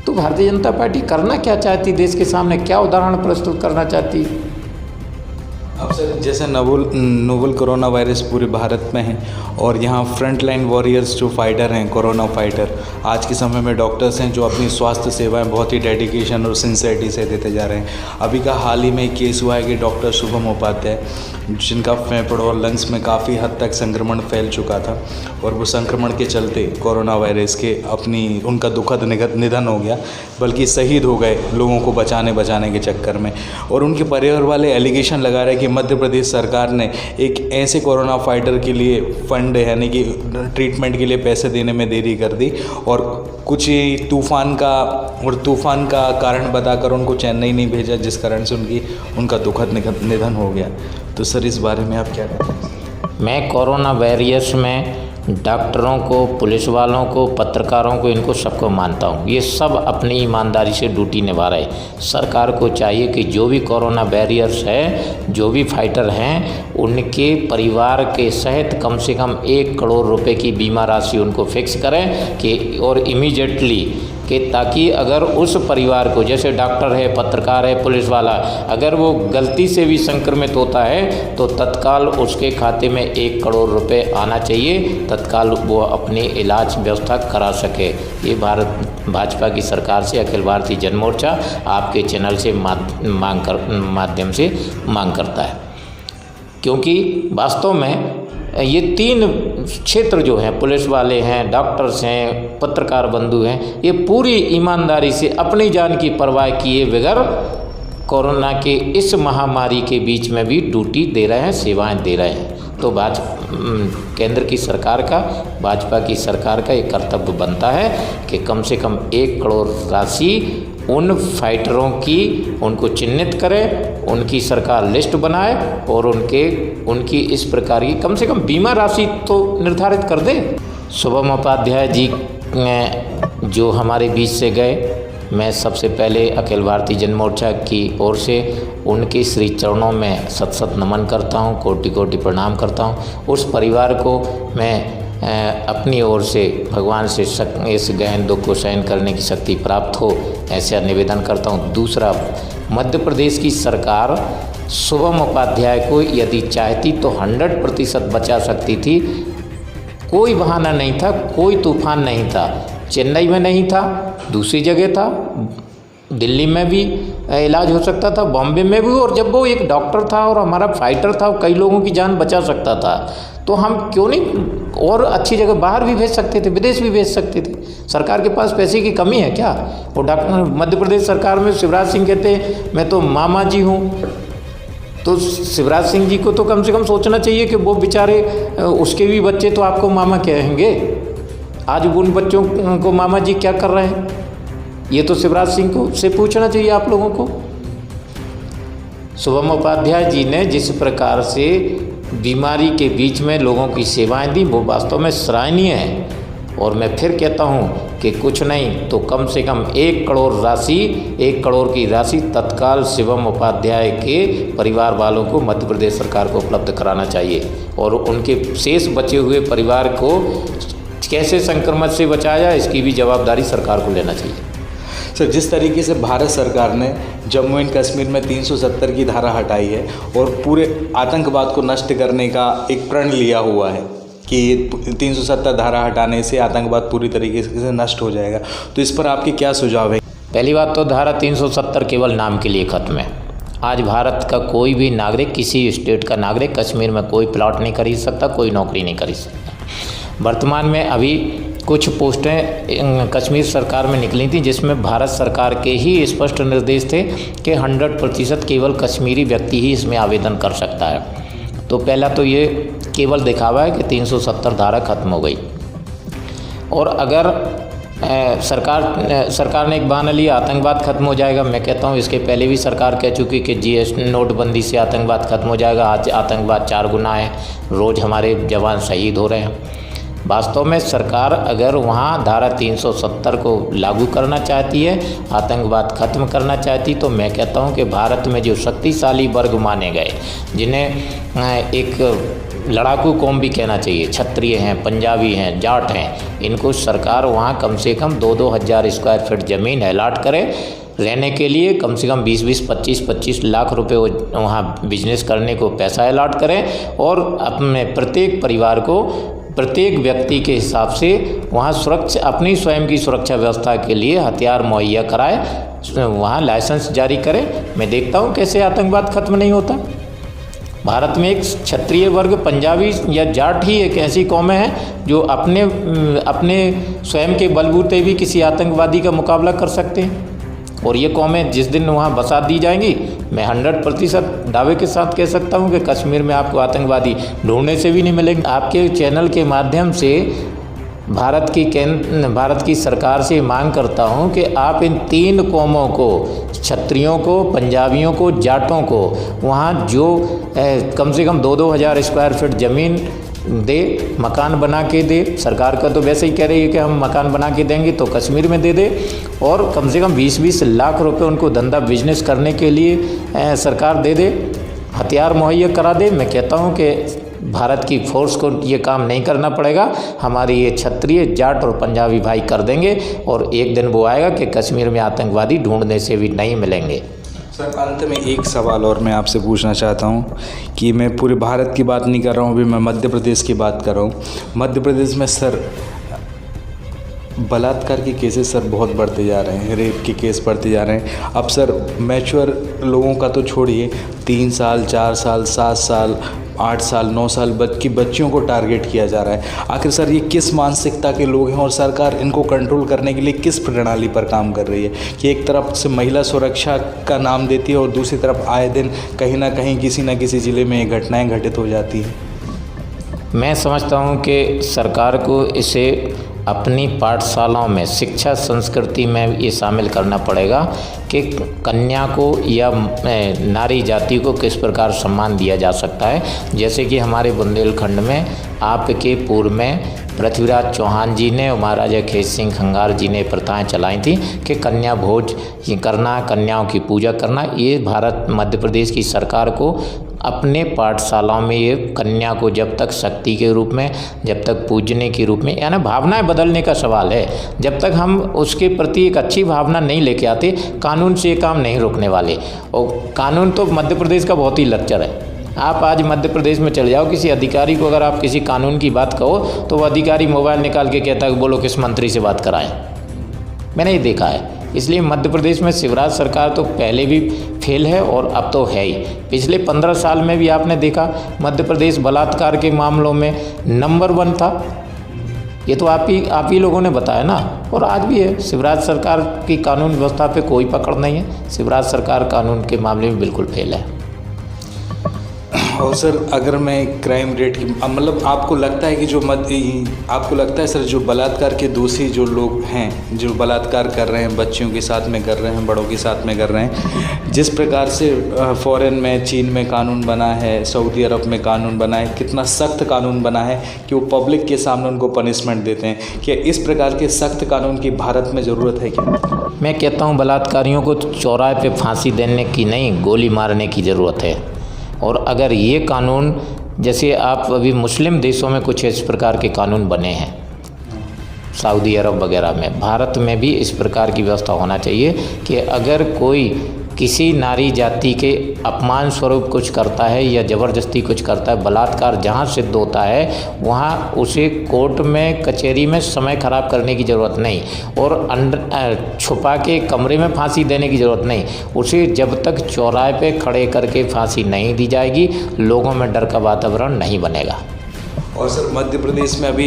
तो भारतीय जनता पार्टी करना क्या चाहती, देश के सामने क्या उदाहरण प्रस्तुत करना चाहती? अब सर, जैसे नोवल कोरोना वायरस पूरे भारत में है और यहाँ फ्रंट लाइन वॉरियर्स जो फाइटर हैं, कोरोना फाइटर, आज के समय में डॉक्टर्स हैं जो अपनी स्वास्थ्य सेवाएं बहुत ही डेडिकेशन और सिंसियरिटी से देते जा रहे हैं। अभी का हाल ही में एक केस हुआ है कि डॉक्टर शुभम उपाध्याय, जिनका फेफड़ों और लंग्स में काफ़ी हद तक संक्रमण फैल चुका था और वो संक्रमण के चलते कोरोना वायरस के उनका दुखद निधन हो गया, बल्कि शहीद हो गए लोगों को बचाने के चक्कर में। और उनके परिवार वाले एलिगेशन लगा रहे हैं कि मध्य प्रदेश सरकार ने एक ऐसे कोरोना फाइटर के लिए फंड, यानी कि ट्रीटमेंट के लिए पैसे देने में देरी कर दी और कुछ तूफ़ान का कारण बताकर उनको चेन्नई नहीं भेजा, जिस कारण से उनका दुखद निधन हो गया। तो सर, इस बारे में आप क्या कहते हैं? मैं कोरोना वायरस में डॉक्टरों को, पुलिस वालों को, पत्रकारों को, इनको सबको मानता हूँ। ये सब अपनी ईमानदारी से ड्यूटी निभा रहे। सरकार को चाहिए कि जो भी कोरोना वॉरियर्स है, जो भी फाइटर हैं, उनके परिवार के सहित कम से कम 1 करोड़ रुपए की बीमा राशि उनको फिक्स करें कि और इमीडिएटली कि ताकि अगर उस परिवार को, जैसे डॉक्टर है, पत्रकार है, पुलिस वाला, अगर वो गलती से भी संक्रमित होता है तो तत्काल उसके खाते में 1 करोड़ रुपए आना चाहिए, तत्काल वो अपनी इलाज व्यवस्था करा सके। ये भाजपा की सरकार से अखिल भारतीय जन मोर्चा आपके चैनल से माध्यम से मांग करता है, क्योंकि वास्तव में ये 3 क्षेत्र जो हैं, पुलिस वाले हैं, डॉक्टर्स हैं, पत्रकार बंधु हैं, ये पूरी ईमानदारी से अपनी जान की परवाह किए बगैर कोरोना के इस महामारी के बीच में भी ड्यूटी दे रहे हैं, सेवाएं दे रहे हैं। तो केंद्र की सरकार का, भाजपा की सरकार का ये कर्तव्य बनता है कि कम से कम 1 करोड़ राशि उन फाइटरों की, उनको चिन्हित करें, उनकी सरकार लिस्ट बनाए और उनकी इस प्रकार की कम से कम बीमा राशि तो निर्धारित कर दे। शुभम उपाध्याय जी जो हमारे बीच से गए, मैं सबसे पहले अखिल भारतीय जन मोर्चा की ओर से उनके श्री चरणों में सत नमन करता हूँ, कोटि कोटि प्रणाम करता हूँ। उस परिवार को मैं अपनी ओर से भगवान से इस गहन दुख को सहन करने की शक्ति प्राप्त हो, ऐसा निवेदन करता हूँ। दूसरा, मध्य प्रदेश की सरकार शुभम उपाध्याय को यदि चाहती तो 100% बचा सकती थी। कोई बहाना नहीं था, कोई तूफान नहीं था, चेन्नई में नहीं था, दूसरी जगह था, दिल्ली में भी इलाज हो सकता था, बॉम्बे में भी, और जब वो एक डॉक्टर था और हमारा फाइटर था, कई लोगों की जान बचा सकता था, तो हम क्यों नहीं और अच्छी जगह बाहर भी भेज सकते थे, विदेश भी भेज सकते थे। सरकार के पास पैसे की कमी है क्या? वो डॉक्टर मध्य प्रदेश सरकार में शिवराज सिंह कहते मैं तो मामा जी हूँ, तो शिवराज सिंह जी को तो कम से कम सोचना चाहिए कि वो बेचारे उसके भी बच्चे तो आपको मामा कहेंगे। आज उन बच्चों को मामा जी क्या कर रहे हैं, ये तो शिवराज सिंह को से पूछना चाहिए आप लोगों को। शुभम उपाध्याय जी ने जिस प्रकार से बीमारी के बीच में लोगों की सेवाएं दी वो वास्तव में सराहनीय है। और मैं फिर कहता हूं कि कुछ नहीं तो कम से कम 1 करोड़ की राशि तत्काल शिवम उपाध्याय के परिवार वालों को मध्य प्रदेश सरकार को उपलब्ध कराना चाहिए और उनके शेष बचे हुए परिवार को कैसे संक्रमण से बचाया जाए इसकी भी जवाबदारी सरकार को लेना चाहिए। सर, जिस तरीके से भारत सरकार ने जम्मू एंड कश्मीर में 370 की धारा हटाई है और पूरे आतंकवाद को नष्ट करने का एक प्रण लिया हुआ है कि 370 धारा हटाने से आतंकवाद पूरी तरीके से नष्ट हो जाएगा, तो इस पर आपके क्या सुझाव है? पहली बात तो धारा 370 केवल नाम के लिए खत्म है। आज भारत का कोई भी नागरिक, किसी स्टेट का नागरिक कश्मीर में कोई प्लॉट नहीं खरीद सकता, कोई नौकरी नहीं खरीद सकता। वर्तमान में अभी कुछ पोस्टें कश्मीर सरकार में निकली थी जिसमें भारत सरकार के ही स्पष्ट निर्देश थे कि 100% केवल कश्मीरी व्यक्ति ही इसमें आवेदन कर सकता है। तो पहला तो ये केवल दिखावा है कि 370 धारा खत्म हो गई। और अगर सरकार ने एक बहाना लिया आतंकवाद खत्म हो जाएगा, मैं कहता हूँ इसके पहले भी सरकार कह चुकी कि GST नोटबंदी से आतंकवाद खत्म हो जाएगा। आज आतंकवाद 4 गुना है, रोज़ हमारे जवान शहीद हो रहे हैं। वास्तव में सरकार अगर वहाँ धारा 370 को लागू करना चाहती है, आतंकवाद खत्म करना चाहती, तो मैं कहता हूँ कि भारत में जो शक्तिशाली वर्ग माने गए, जिन्हें एक लड़ाकू कौम भी कहना चाहिए, क्षत्रिय हैं, पंजाबी हैं, जाट हैं, इनको सरकार वहाँ कम से कम 2-2 हज़ार स्क्वायर फीट ज़मीन अलॉट करे रहने के लिए। कम से कम 20-20, 25-25 लाख रुपए वहाँ बिजनेस करने को पैसा अलॉट करें और अपने प्रत्येक परिवार को, प्रत्येक व्यक्ति के हिसाब से वहाँ सुरक्षा, अपनी स्वयं की सुरक्षा व्यवस्था के लिए हथियार मुहैया कराए, वहाँ लाइसेंस जारी करें। मैं देखता हूँ कैसे आतंकवाद खत्म नहीं होता। भारत में एक क्षत्रिय वर्ग, पंजाबी या जाट ही एक ऐसी कौमें हैं जो अपने स्वयं के बलबूते भी किसी आतंकवादी का मुकाबला कर सकते हैं। और ये कौमें जिस दिन वहाँ बसा दी जाएंगी, मैं 100% दावे के साथ कह सकता हूँ कि कश्मीर में आपको आतंकवादी ढूंढने से भी नहीं मिलेंगे। आपके चैनल के माध्यम से भारत की सरकार से मांग करता हूँ कि आप इन 3 कौमों को, क्षत्रियों को, पंजाबियों को, जाटों को, वहाँ जो कम से कम 2-2 हज़ार स्क्वायर फीट ज़मीन दे, मकान बना के दे। सरकार का तो वैसे ही कह रही है कि हम मकान बना के देंगे, तो कश्मीर में दे दे। और कम से कम 20-20 लाख रुपए उनको धंधा बिजनेस करने के लिए सरकार दे दे, हथियार मुहैया करा दे। मैं कहता हूँ कि भारत की फोर्स को ये काम नहीं करना पड़ेगा, हमारे ये क्षत्रिय, जाट और पंजाबी भाई कर देंगे और एक दिन वो आएगा कि कश्मीर में आतंकवादी ढूंढने से भी नहीं मिलेंगे। सर, अंत में एक सवाल और मैं आपसे पूछना चाहता हूँ कि मैं पूरे भारत की बात नहीं कर रहा हूँ, अभी मैं मध्य प्रदेश की बात कर रहा हूँ। मध्य प्रदेश में सर बलात्कार के केसेस सर बहुत बढ़ते जा रहे हैं, रेप के केस बढ़ते जा रहे हैं। अब सर मैच्योर लोगों का तो छोड़िए, 3 साल, 4 साल, 7 साल, 8 साल, 9 साल की बच्चियों को टारगेट किया जा रहा है। आखिर सर ये किस मानसिकता के लोग हैं और सरकार इनको कंट्रोल करने के लिए किस प्रणाली पर काम कर रही है कि एक तरफ से महिला सुरक्षा का नाम देती है और दूसरी तरफ आए दिन कहीं ना कहीं किसी न किसी ज़िले में ये घटनाएँ घटित हो जाती हैं। मैं समझता हूँ कि सरकार को इसे अपनी पाठशालाओं में, शिक्षा संस्कृति में ये शामिल करना पड़ेगा कि कन्या को या नारी जाति को किस प्रकार सम्मान दिया जा सकता है। जैसे कि हमारे बुंदेलखंड में आपके पूर्व में पृथ्वीराज चौहान जी ने और महाराजा खेत सिंह खंगार जी ने प्रथाएं चलाई थी कि कन्या भोज करना, कन्याओं की पूजा करना। ये भारत मध्य प्रदेश की सरकार को अपने पाठशालाओं में ये कन्या को जब तक शक्ति के रूप में, जब तक पूजने के रूप में, यानी भावनाएं बदलने का सवाल है। जब तक हम उसके प्रति एक अच्छी भावना नहीं लेके आते, कानून से ये काम नहीं रोकने वाले। और कानून तो मध्य प्रदेश का बहुत ही लच्चर है। आप आज मध्य प्रदेश में चले जाओ, किसी अधिकारी को अगर आप किसी कानून की बात कहो तो वो अधिकारी मोबाइल निकाल के कहता है कि बोलो किस मंत्री से बात कराएं। मैंने ये देखा है। इसलिए मध्य प्रदेश में शिवराज सरकार तो पहले भी फेल है और अब तो है ही। पिछले 15 साल में भी आपने देखा मध्य प्रदेश बलात्कार के मामलों में नंबर 1 था। ये तो आप ही लोगों ने बताया ना, और आज भी है। शिवराज सरकार की कानून व्यवस्था पे कोई पकड़ नहीं है। शिवराज सरकार कानून के मामले में बिल्कुल फेल है। और सर अगर मैं क्राइम रेट की मतलब आपको लगता है कि आपको लगता है सर जो बलात्कार के दोषी जो लोग हैं, जो बलात्कार कर रहे हैं, बच्चियों के साथ में कर रहे हैं, बड़ों के साथ में कर रहे हैं, जिस प्रकार से फ़ॉरेन में, चीन में कानून बना है, सऊदी अरब में कानून बना है, कितना सख्त कानून बना है कि वो पब्लिक के सामने उनको पनिशमेंट देते हैं, क्या इस प्रकार के सख्त कानून की भारत में ज़रूरत है क्या? मैं कहता हूँ बलात्कारियों को चौराहे पे फांसी देने की नहीं, गोली मारने की ज़रूरत है। और अगर ये कानून, जैसे आप अभी मुस्लिम देशों में कुछ इस प्रकार के कानून बने हैं, सऊदी अरब वगैरह में, भारत में भी इस प्रकार की व्यवस्था होना चाहिए कि अगर कोई किसी नारी जाति के अपमान स्वरूप कुछ करता है या ज़बरदस्ती कुछ करता है, बलात्कार जहाँ सिद्ध होता है वहाँ उसे कोर्ट में, कचहरी में समय ख़राब करने की ज़रूरत नहीं और छुपा के कमरे में फांसी देने की ज़रूरत नहीं। उसे जब तक चौराहे पे खड़े करके फांसी नहीं दी जाएगी, लोगों में डर का वातावरण नहीं बनेगा। और सर मध्य प्रदेश में अभी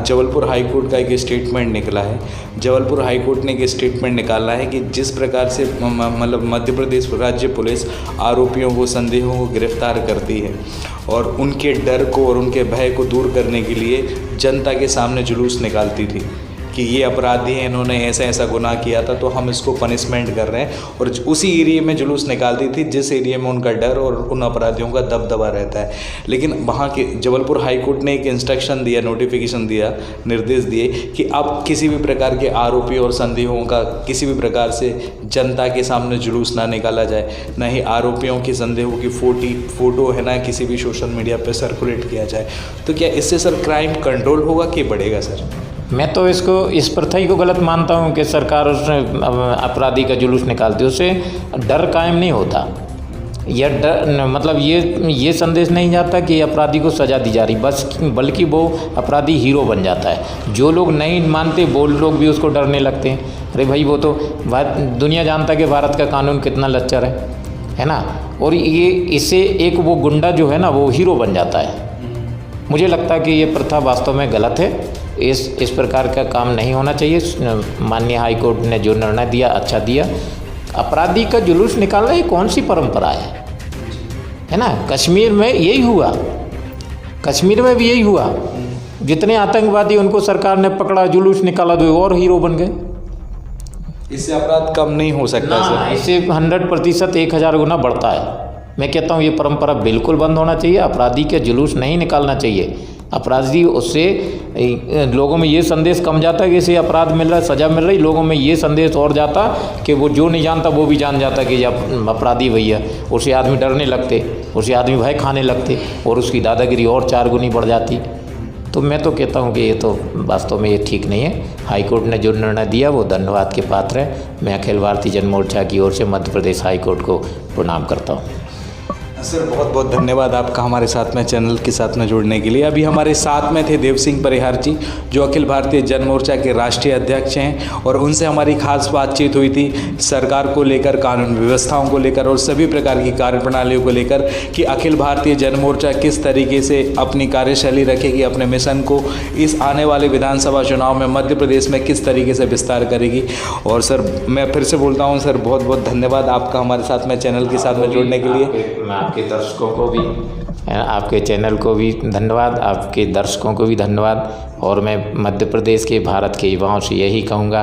जबलपुर हाई कोर्ट का एक स्टेटमेंट निकला है। जबलपुर हाई कोर्ट ने एक स्टेटमेंट निकाला है कि जिस प्रकार से मतलब मध्य प्रदेश राज्य पुलिस आरोपियों को, संदेहों को गिरफ्तार करती है और उनके डर को और उनके भय को दूर करने के लिए जनता के सामने जुलूस निकालती थी कि ये अपराधी हैं, इन्होंने ऐसा ऐसा गुनाह किया था तो हम इसको पनिशमेंट कर रहे हैं, और उसी एरिया में जुलूस निकालती थी जिस एरिया में उनका डर और उन अपराधियों का दबदबा रहता है। लेकिन वहाँ के जबलपुर हाई कोर्ट ने एक इंस्ट्रक्शन दिया, नोटिफिकेशन दिया, निर्देश दिए कि अब किसी भी प्रकार के आरोपी और संदेहों का किसी भी प्रकार से जनता के सामने जुलूस ना निकाला जाए, ना ही आरोपियों की, संदेहों की फ़ोटो है ना किसी भी सोशल मीडिया पर सर्कुलेट किया जाए। तो क्या इससे सर क्राइम कंट्रोल होगा कि बढ़ेगा सर? मैं तो इस प्रथा ही को गलत मानता हूँ कि सरकार उसमें अपराधी का जुलूस निकालती है, उससे डर कायम नहीं होता। यह डर मतलब ये संदेश नहीं जाता कि अपराधी को सज़ा दी जा रही, बल्कि वो अपराधी हीरो बन जाता है। जो लोग नहीं मानते वो लोग भी उसको डरने लगते हैं। अरे भाई, वो तो दुनिया जानता है कि भारत का कानून कितना लच्चर है ना। और ये इससे एक वो गुंडा जो है ना, वो हीरो बन जाता है। मुझे लगता है कि ये प्रथा वास्तव में गलत है। इस प्रकार का काम नहीं होना चाहिए। माननीय हाई कोर्ट ने जो निर्णय दिया, अच्छा दिया। अपराधी का जुलूस निकालना ये कौन सी परंपरा है ना। कश्मीर में यही हुआ, कश्मीर में भी यही हुआ। जितने आतंकवादी उनको सरकार ने पकड़ा, जुलूस निकाला, तो और हीरो बन गए। इससे अपराध कम नहीं हो सकता सर? इससे 100% 1000 गुना बढ़ता है। मैं कहता हूँ ये परंपरा बिल्कुल बंद होना चाहिए। अपराधी के जुलूस नहीं निकालना चाहिए। अपराधी, उससे लोगों में ये संदेश कम जाता है कि इसे अपराध मिल रहा है, सज़ा मिल रही। लोगों में ये संदेश और जाता कि वो जो नहीं जानता वो भी जान जाता कि ये अपराधी भैया। उससे आदमी डरने लगते, उससे आदमी भय खाने लगते और उसकी दादागिरी और 4 गुनी बढ़ जाती। तो मैं तो कहता हूँ कि ये तो वास्तव में ये ठीक नहीं है। हाई कोर्ट ने जो निर्णय दिया वो धन्यवाद के पात्र है। मैं अखिल भारतीय जन मोर्चा की ओर से मध्य प्रदेश हाई कोर्ट को प्रणाम करता हूँ। सर बहुत बहुत धन्यवाद आपका हमारे साथ में, चैनल के साथ में जुड़ने के लिए। अभी हमारे साथ में थे देव सिंह परिहार जी, जो अखिल भारतीय जन मोर्चा के राष्ट्रीय अध्यक्ष हैं, और उनसे हमारी खास बातचीत हुई थी सरकार को लेकर, कानून व्यवस्थाओं को लेकर और सभी प्रकार की कार्यप्रणालियों को लेकर कि अखिल भारतीय जन मोर्चा किस तरीके से अपनी कार्यशैली रखेगी, अपने मिशन को इस आने वाले विधानसभा चुनाव में मध्य प्रदेश में किस तरीके से विस्तार करेगी। और सर मैं फिर से बोलता हूँ सर, बहुत बहुत धन्यवाद आपका हमारे साथ में, चैनल के साथ में जुड़ने के लिए। आपके दर्शकों को भी, आपके चैनल को भी धन्यवाद, आपके दर्शकों को भी धन्यवाद। और मैं मध्य प्रदेश के, भारत के युवाओं से यही कहूँगा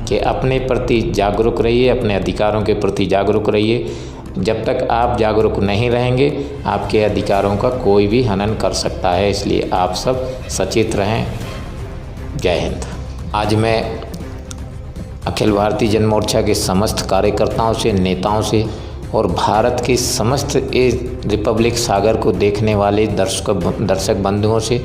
कि अपने प्रति जागरूक रहिए, अपने अधिकारों के प्रति जागरूक रहिए। जब तक आप जागरूक नहीं रहेंगे, आपके अधिकारों का कोई भी हनन कर सकता है। इसलिए आप सब सचेत रहें। जय हिंद। आज मैं अखिल भारतीय जन मोर्चा के समस्त कार्यकर्ताओं से, नेताओं से और भारत के समस्त रिपब्लिक सागर को देखने वाले दर्शक बंधुओं से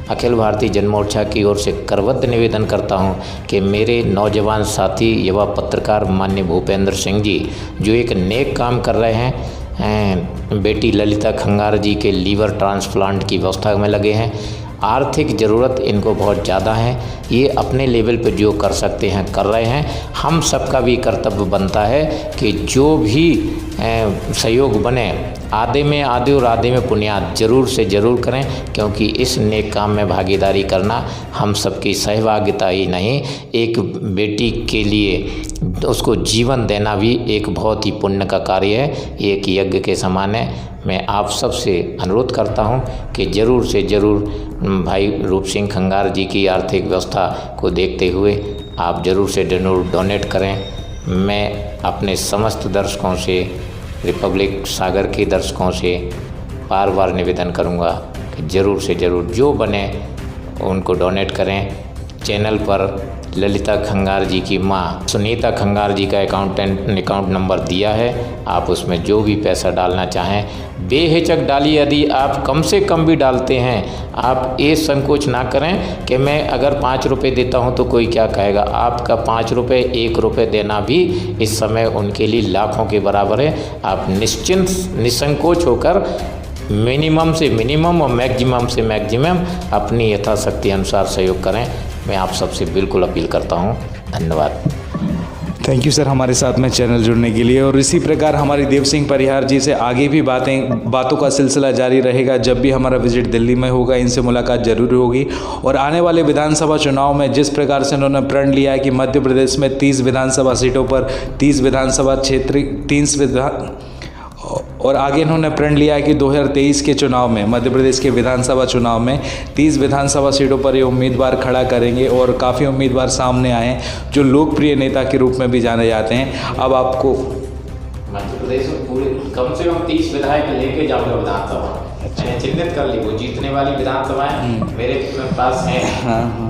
अखिल भारतीय जन मोर्चा की ओर से करबद्ध निवेदन करता हूं कि मेरे नौजवान साथी युवा पत्रकार माननीय भूपेंद्र सिंह जी, जो एक नेक काम कर रहे हैं, बेटी ललिता खंगार जी के लीवर ट्रांसप्लांट की व्यवस्था में लगे हैं। आर्थिक ज़रूरत इनको बहुत ज़्यादा है। ये अपने लेवल पे जो कर सकते हैं कर रहे हैं। हम सबका भी कर्तव्य बनता है कि जो भी सहयोग बने आधे में आधे और आधे में पुण्यात जरूर से ज़रूर करें, क्योंकि इस नेक काम में भागीदारी करना हम सबकी सहभागिता ही नहीं, एक बेटी के लिए उसको जीवन देना भी एक बहुत ही पुण्य का कार्य है, एक यज्ञ के समान है। मैं आप सब से अनुरोध करता हूं कि ज़रूर से ज़रूर भाई रूप सिंह खंगार जी की आर्थिक व्यवस्था को देखते हुए आप ज़रूर से डोनेट करें। मैं अपने समस्त दर्शकों से, रिपब्लिक सागर के दर्शकों से बार बार निवेदन करूंगा कि ज़रूर से ज़रूर जो बने उनको डोनेट करें। चैनल पर ललिता खंगार जी की माँ सुनीता खंगार जी का अकाउंट नंबर दिया है, आप उसमें जो भी पैसा डालना चाहें बेहिचक डालिए। यदि आप कम से कम भी डालते हैं, आप ये संकोच ना करें कि मैं अगर 5 रुपये देता हूं तो कोई क्या कहेगा। आपका 5 रुपये 1 रुपये देना भी इस समय उनके लिए लाखों के बराबर है। आप निश्चिंत निसंकोच होकर मिनिमम से मिनिमम और मैक्सिमम से मैक्सिमम अपनी यथाशक्ति अनुसार सहयोग करें। मैं आप सबसे बिल्कुल अपील करता हूं। धन्यवाद। थैंक यू सर हमारे साथ में चैनल जुड़ने के लिए। और इसी प्रकार हमारी देव सिंह परिहार जी से आगे भी बातों का सिलसिला जारी रहेगा। जब भी हमारा विजिट दिल्ली में होगा इनसे मुलाकात जरूर होगी। और आने वाले विधानसभा चुनाव में जिस प्रकार से उन्होंने प्रण लिया है कि मध्य प्रदेश में 30 विधानसभा सीटों पर 30 विधानसभा क्षेत्र और आगे इन्होंने प्रण लिया है कि 2023 के चुनाव में मध्य प्रदेश के विधानसभा चुनाव में 30 विधानसभा सीटों पर ये उम्मीदवार खड़ा करेंगे। और काफ़ी उम्मीदवार सामने आए हैं जो लोकप्रिय नेता के रूप में भी जाने जाते हैं। अब आपको मध्य प्रदेश में पूरे कम से कम 30 विधायक लेके जाऊंगा विधानसभा। मैंने चिन्हित कर ली वो जीतने वाली विधानसभाएं मेरे पास हैं।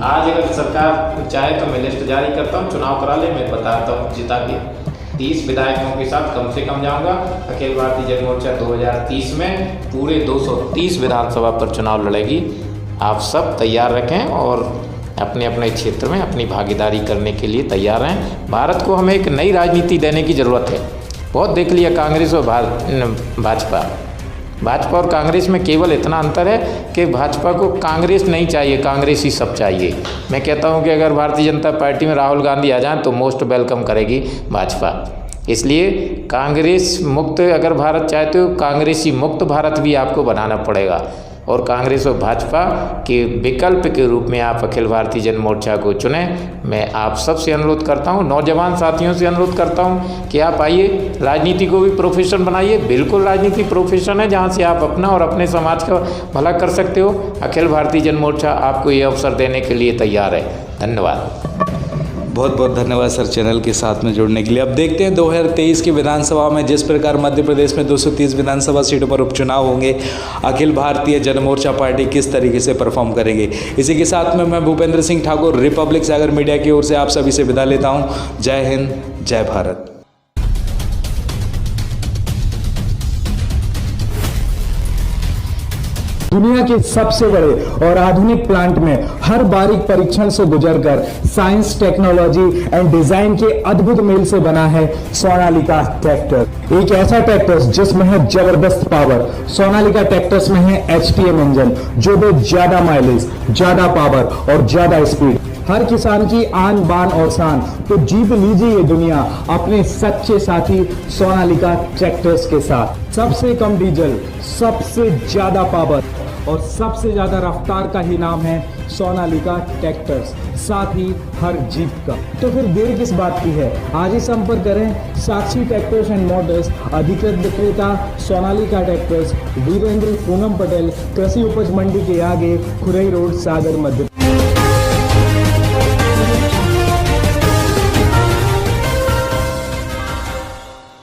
आज अगर सरकार चाहे तो मैं लिस्ट जारी करता हूँ, चुनाव करा ले, मैं बताता हूँ जिता के 30 विधायकों के साथ कम से कम जाऊंगा। अखिल भारतीय जन मोर्चा 2030 में पूरे 230 विधानसभा पर चुनाव लड़ेगी। आप सब तैयार रखें और अपने अपने क्षेत्र में अपनी भागीदारी करने के लिए तैयार रहें। भारत को हमें एक नई राजनीति देने की ज़रूरत है। बहुत देख लिया कांग्रेस और भाजपा और कांग्रेस में केवल इतना अंतर है कि भाजपा को कांग्रेस नहीं चाहिए, कांग्रेस ही सब चाहिए। मैं कहता हूं कि अगर भारतीय जनता पार्टी में राहुल गांधी आ जाएं तो मोस्ट वेलकम करेगी भाजपा। इसलिए कांग्रेस मुक्त अगर भारत चाहते हो, कांग्रेसी मुक्त भारत भी आपको बनाना पड़ेगा। और कांग्रेस और भाजपा के विकल्प के रूप में आप अखिल भारतीय जन मोर्चा को चुनें। मैं आप सब से अनुरोध करता हूं, नौजवान साथियों से अनुरोध करता हूं कि आप आइए, राजनीति को भी प्रोफेशन बनाइए। बिल्कुल राजनीति प्रोफेशन है जहां से आप अपना और अपने समाज का भला कर सकते हो। अखिल भारतीय जन मोर्चा आपको ये अवसर देने के लिए तैयार है। धन्यवाद। बहुत बहुत धन्यवाद सर चैनल के साथ में जुड़ने के लिए। अब देखते हैं 2023 की विधानसभा में जिस प्रकार मध्य प्रदेश में 230 विधानसभा सीटों पर उपचुनाव होंगे, अखिल भारतीय जन मोर्चा पार्टी किस तरीके से परफॉर्म करेंगे। इसी के साथ में मैं भूपेंद्र सिंह ठाकुर रिपब्लिक सागर मीडिया की ओर से आप सभी से विदा लेता हूँ। जय हिंद, जय भारत। दुनिया के सबसे बड़े और आधुनिक प्लांट में हर बारीक परीक्षण से गुजरकर साइंस, टेक्नोलॉजी एंड डिजाइन के अद्भुत मेल से बना है सोनालिका ट्रैक्टर। एक ऐसा ट्रैक्टर जिसमें है जबरदस्त पावर। सोनालिका ट्रैक्टर्स में है HTM इंजन जो दे ज्यादा माइलेज, ज्यादा पावर और ज्यादा स्पीड। हर किसान की आन बान और शान। तो जीत लीजिए ये दुनिया अपने सच्चे साथी सोनालिका ट्रैक्टर्स के साथ। सबसे कम डीजल, सबसे ज्यादा पावर और सबसे ज्यादा रफ्तार का ही नाम है सोनालिका ट्रैक्टर्स, साथ ही हर जीप का। तो फिर देर किस बात की है, आज ही संपर्क करें साक्षी ट्रैक्टर्स एंड मोटर्स, अधिकृत विक्रेता सोनालिका ट्रैक्टर्स, वीरेंद्र पूनम पटेल, कृषि उपज मंडी के आगे, खुरई रोड, सागर, मध्य।